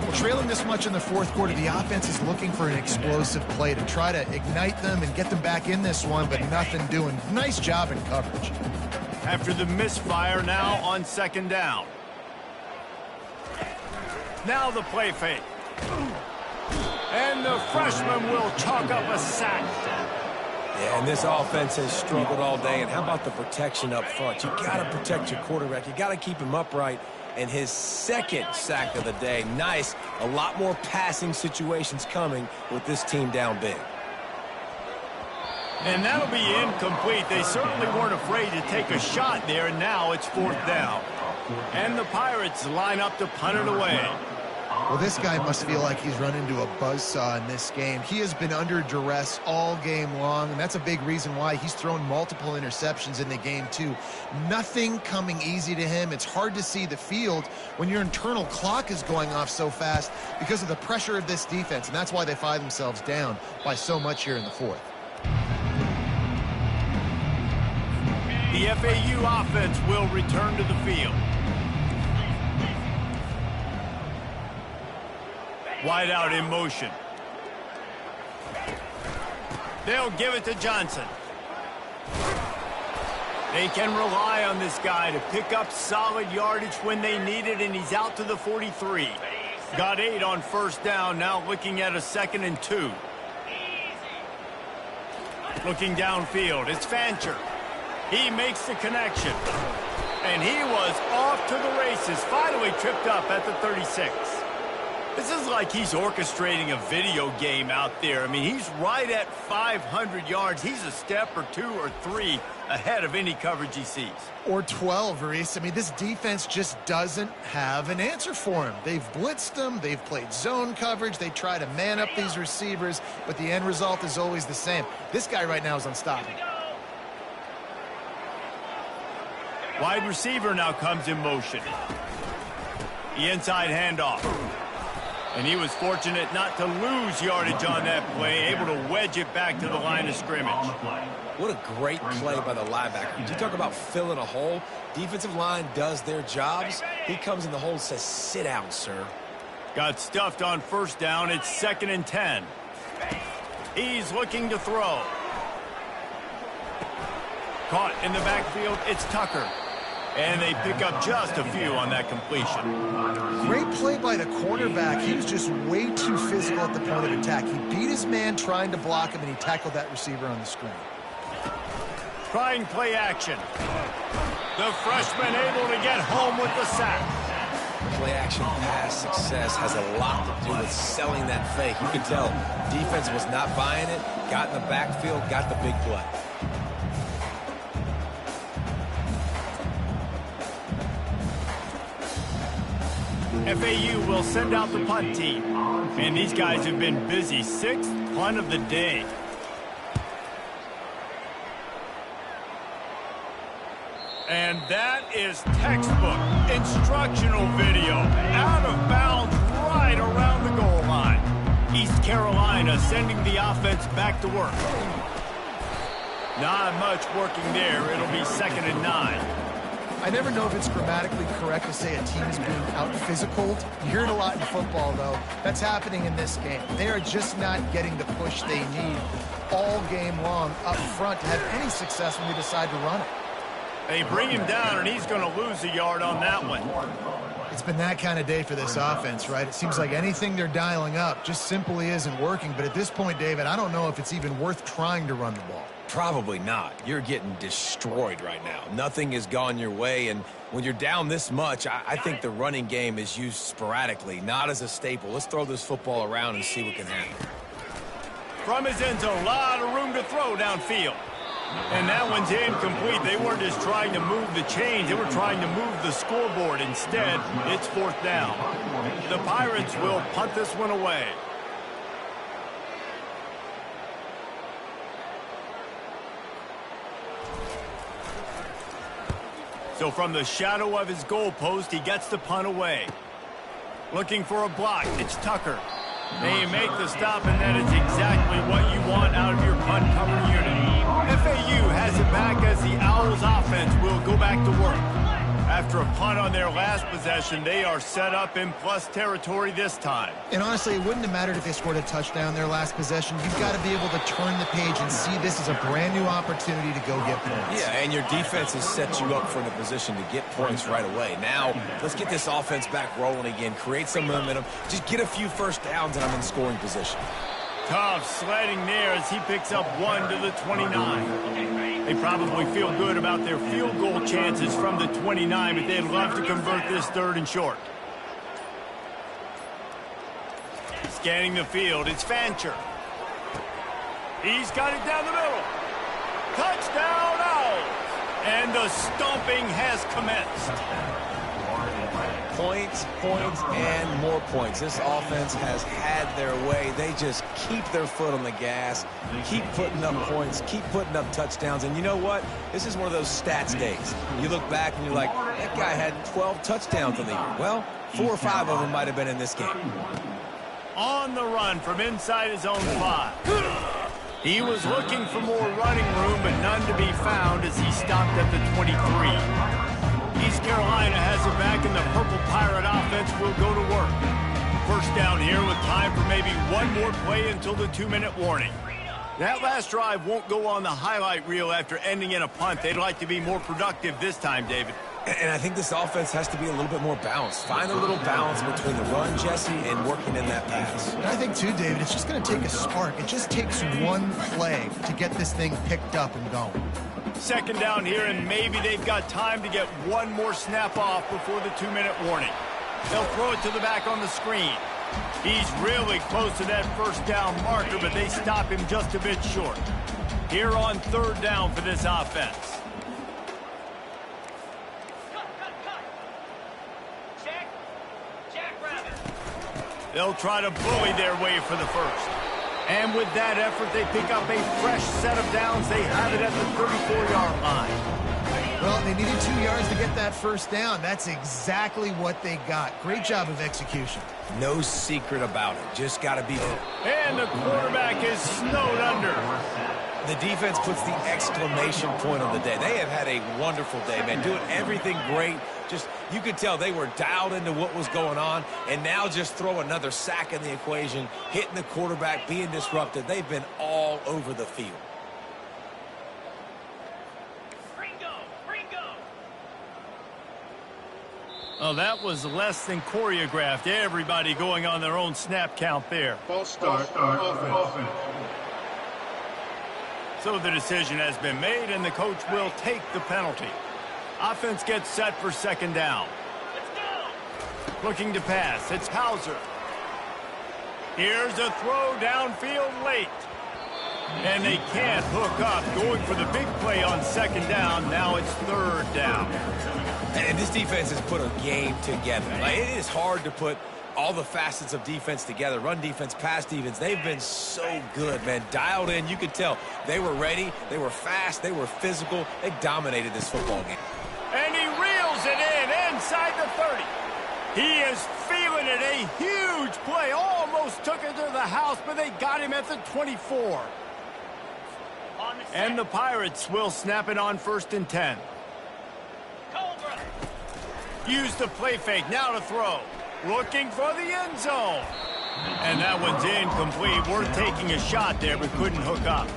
[SPEAKER 3] Well, trailing this much in the 4th quarter, the offense is looking for an explosive play to try to ignite them and get them back in this one, but nothing doing. Nice job in coverage.
[SPEAKER 1] After the misfire, now on 2nd down. Now the play fake. And the freshman will chalk up a sack.
[SPEAKER 2] Yeah, and this offense has struggled all day. And how about the protection up front? You got to protect your quarterback. You got to keep him upright. And his 2nd sack of the day. Nice. A lot more passing situations coming with this team down big.
[SPEAKER 1] And that'll be incomplete. They certainly weren't afraid to take a shot there, and now it's 4th down. And the Pirates line up to punt it away.
[SPEAKER 3] Well, this guy must feel like he's run into a buzzsaw in this game. He has been under duress all game long, and that's a big reason why he's thrown multiple interceptions in the game, too. Nothing coming easy to him. It's hard to see the field when your internal clock is going off so fast because of the pressure of this defense, and that's why they find themselves down by so much here in the 4th.
[SPEAKER 1] The FAU offense will return to the field. Wide out in motion. They'll give it to Johnson. They can rely on this guy to pick up solid yardage when they need it, and he's out to the 43. Got 8 on 1st down, now looking at a 2nd and 2. Looking downfield, it's Fancher. He makes the connection. And he was off to the races, finally tripped up at the 36. This is like he's orchestrating a video game out there. I mean, he's right at 500 yards. He's a step or 2 or 3 ahead of any coverage he sees.
[SPEAKER 3] Or 12, Reese. I mean, this defense just doesn't have an answer for him. They've blitzed him. They've played zone coverage. They try to man up these receivers, but the end result is always the same. This guy right now is unstoppable.
[SPEAKER 1] Wide receiver now comes in motion. The inside handoff. And he was fortunate not to lose yardage on that play, able to wedge it back to the line of scrimmage.
[SPEAKER 2] What a great play by the linebacker. You talk about filling a hole. Defensive line does their jobs. He comes in the hole and says, sit down, sir.
[SPEAKER 1] Got stuffed on first down. It's 2nd and 10. He's looking to throw. Caught in the backfield. It's Tucker. And they pick up just a few on that completion.
[SPEAKER 3] Great play by the cornerback. He was just way too physical at the point of attack. He beat his man trying to block him, and he tackled that receiver on the screen.
[SPEAKER 1] Trying play action. The freshman able to get home with the sack.
[SPEAKER 2] Play action pass success has a lot to do with selling that fake. You can tell defense was not buying it, got in the backfield, got the big play.
[SPEAKER 1] FAU will send out the punt team. Man, these guys have been busy. 6th punt of the day. And that is textbook instructional video. Out of bounds right around the goal line. East Carolina sending the offense back to work. Not much working there. It'll be 2nd and 9.
[SPEAKER 3] I never know if it's grammatically correct to say a team is being out-physicaled. You hear it a lot in football, though. That's happening in this game. They are just not getting the push they need all game long up front to have any success when they decide to run it.
[SPEAKER 1] They bring him down, and he's going to lose a yard on that one.
[SPEAKER 3] It's been that kind of day for this offense, right? It seems like anything they're dialing up just simply isn't working. But at this point, David, I don't know if it's even worth trying to run the ball.
[SPEAKER 2] Probably not. You're getting destroyed right now. Nothing has gone your way, and when you're down this much, I think the running game is used sporadically, not as a staple. Let's throw this football around and see what can happen.
[SPEAKER 1] From his end zone, a lot of room to throw downfield. And that one's incomplete. They weren't just trying to move the chains. They were trying to move the scoreboard. Instead, it's 4th down. The Pirates will punt this one away. So from the shadow of his goalpost, he gets the punt away. Looking for a block. It's Tucker. They make the stop, and that is exactly what you want out of your punt cover unit. FAU has it back as the Owls offense will go back to work. After a punt on their last possession, they are set up in plus territory this time.
[SPEAKER 3] And honestly, it wouldn't have mattered if they scored a touchdown their last possession. You've got to be able to turn the page and see this as a brand new opportunity to go get points.
[SPEAKER 2] Yeah, and your defense has set you up for the position to get points right away. Now, let's get this offense back rolling again, create some momentum, just get a few first downs, and I'm in scoring position.
[SPEAKER 1] Tough sledding there as he picks up 1 to the 29. They probably feel good about their field goal chances from the 29, but they'd love to convert this 3rd and short. Scanning the field, it's Fancher. He's got it down the middle. Touchdown Owls! And the stomping has commenced.
[SPEAKER 2] Points, points, and more points. This offense has had their way. They just keep their foot on the gas, keep putting up points, keep putting up touchdowns. And you know what? This is one of those stats days. You look back and you're like, that guy had 12 touchdowns in the year. Well, 4 or 5 of them might have been in this game.
[SPEAKER 1] On the run from inside his own 5. He was looking for more running room, but none to be found as he stopped at the 23. East Carolina has it back, and the Purple Pirate offense will go to work. First down here with time for maybe one more play until the 2-minute warning. That last drive won't go on the highlight reel after ending in a punt. They'd like to be more productive this time, David.
[SPEAKER 2] And I think this offense has to be a little bit more balanced. Find a little balance between the run, Jesse, and working in that pass.
[SPEAKER 3] And I think, too, David, it's just going to take a spark. It just takes one play to get this thing picked up and going.
[SPEAKER 1] Second down here, and maybe they've got time to get one more snap off before the 2-minute warning. They'll throw it to the back on the screen. He's really close to that first down marker, but they stop him just a bit short. Here on third down for this offense. They'll try to bully their way for the first. And with that effort, they pick up a fresh set of downs. They have it at the 34-yard line.
[SPEAKER 3] Well, they needed 2 yards to get that first down. That's exactly what they got. Great job of execution.
[SPEAKER 2] No secret about it. Just got to be there.
[SPEAKER 1] And the quarterback is snowed under.
[SPEAKER 2] The defense puts the exclamation point on the day. They have had a wonderful day, man. Doing everything great. Just, you could tell they were dialed into what was going on. And now just throw another sack in the equation, hitting the quarterback, being disrupted. They've been all over the field.
[SPEAKER 1] Oh, that was less than choreographed. Everybody going on their own snap count there.
[SPEAKER 5] False start. Offense.
[SPEAKER 1] So the decision has been made, and the coach will take the penalty. Offense gets set for second down. Looking to pass. It's Hauser. Here's a throw downfield late. And they can't hook up. Going for the big play on second down. Now it's third down.
[SPEAKER 2] And this defense has put a game together. Like, it is hard to put all the facets of defense together. Run defense, pass defense. They've been so good, man. Dialed in. You could tell they were ready. They were fast. They were physical. They dominated this football game.
[SPEAKER 1] And he reels it in inside the 30. He is feeling it. A huge play. Almost took it to the house, but they got him at the 24. And the Pirates will snap it on 1st and 10. Use the play fake. Now to throw. Looking for the end zone. And that one's incomplete. We're taking a shot there, but couldn't hook up.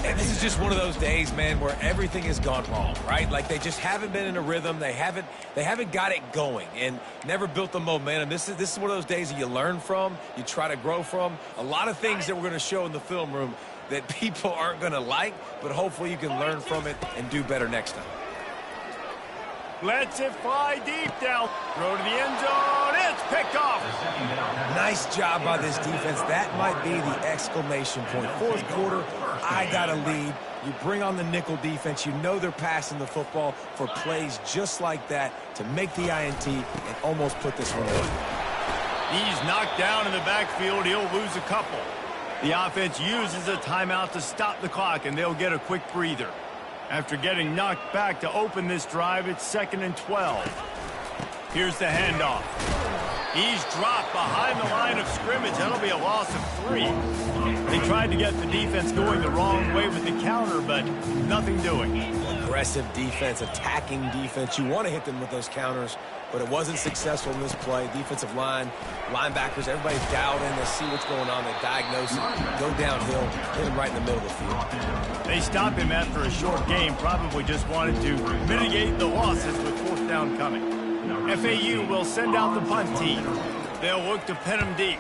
[SPEAKER 2] And this is just one of those days, man, where everything has gone wrong, right? Like, they just haven't been in a rhythm. They haven't got it going and never built the momentum. This is one of those days that you learn from, you try to grow from. A lot of things that we're going to show in the film room that people aren't going to like, but hopefully you can learn from it and do better next time.
[SPEAKER 1] Lets it fly deep down. Throw to the end zone. It's picked off.
[SPEAKER 2] Nice job by this defense. That might be the exclamation point. Fourth quarter, I got a lead. You bring on the nickel defense. You know they're passing the football for plays just like that to make the INT and almost put this one away.
[SPEAKER 1] He's knocked down in the backfield. He'll lose a couple. The offense uses a timeout to stop the clock, and they'll get a quick breather. After getting knocked back to open this drive, it's 2nd and 12. Here's the handoff. He's dropped behind the line of scrimmage. That'll be a loss of 3. They tried to get the defense going the wrong way with the counter, but nothing doing.
[SPEAKER 2] Aggressive defense, attacking defense. You want to hit them with those counters, but it wasn't successful in this play. Defensive line, linebackers, everybody's dialed in. They see what's going on. They diagnose it, go downhill, hit him right in the middle of the field.
[SPEAKER 1] They stop him after a short game. Probably just wanted to mitigate the losses with 4th down coming. FAU will send out the punt team. They'll look to pin him deep.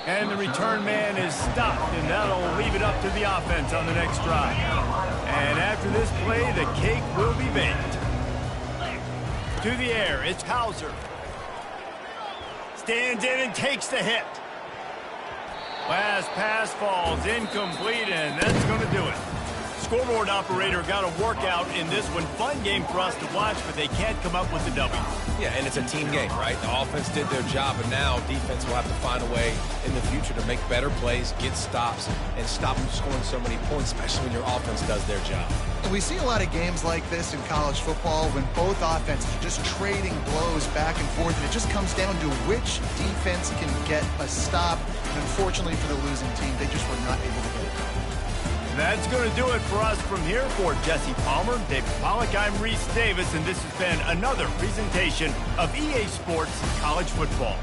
[SPEAKER 1] And the return man is stopped, and that'll leave it up to the offense on the next drive. And after this play, the cake will be baked. To the air, it's Hauser. Stands in and takes the hit. Last pass falls incomplete, and that's going to do it. Scoreboard operator got a workout in this one. Fun game for us to watch, but they can't come up with the W.
[SPEAKER 2] Yeah, and it's a team game, right? The offense did their job, and now defense will have to find a way in the future to make better plays, get stops, and stop them scoring so many points, especially when your offense does their job.
[SPEAKER 3] And we see a lot of games like this in college football when both offenses are just trading blows back and forth, and it just comes down to which defense can get a stop. And unfortunately for the losing team, they just were not able to get it.
[SPEAKER 1] That's going to do it for us from here. For Jesse Palmer, David Pollack, I'm Reese Davis, and this has been another presentation of EA Sports College Football.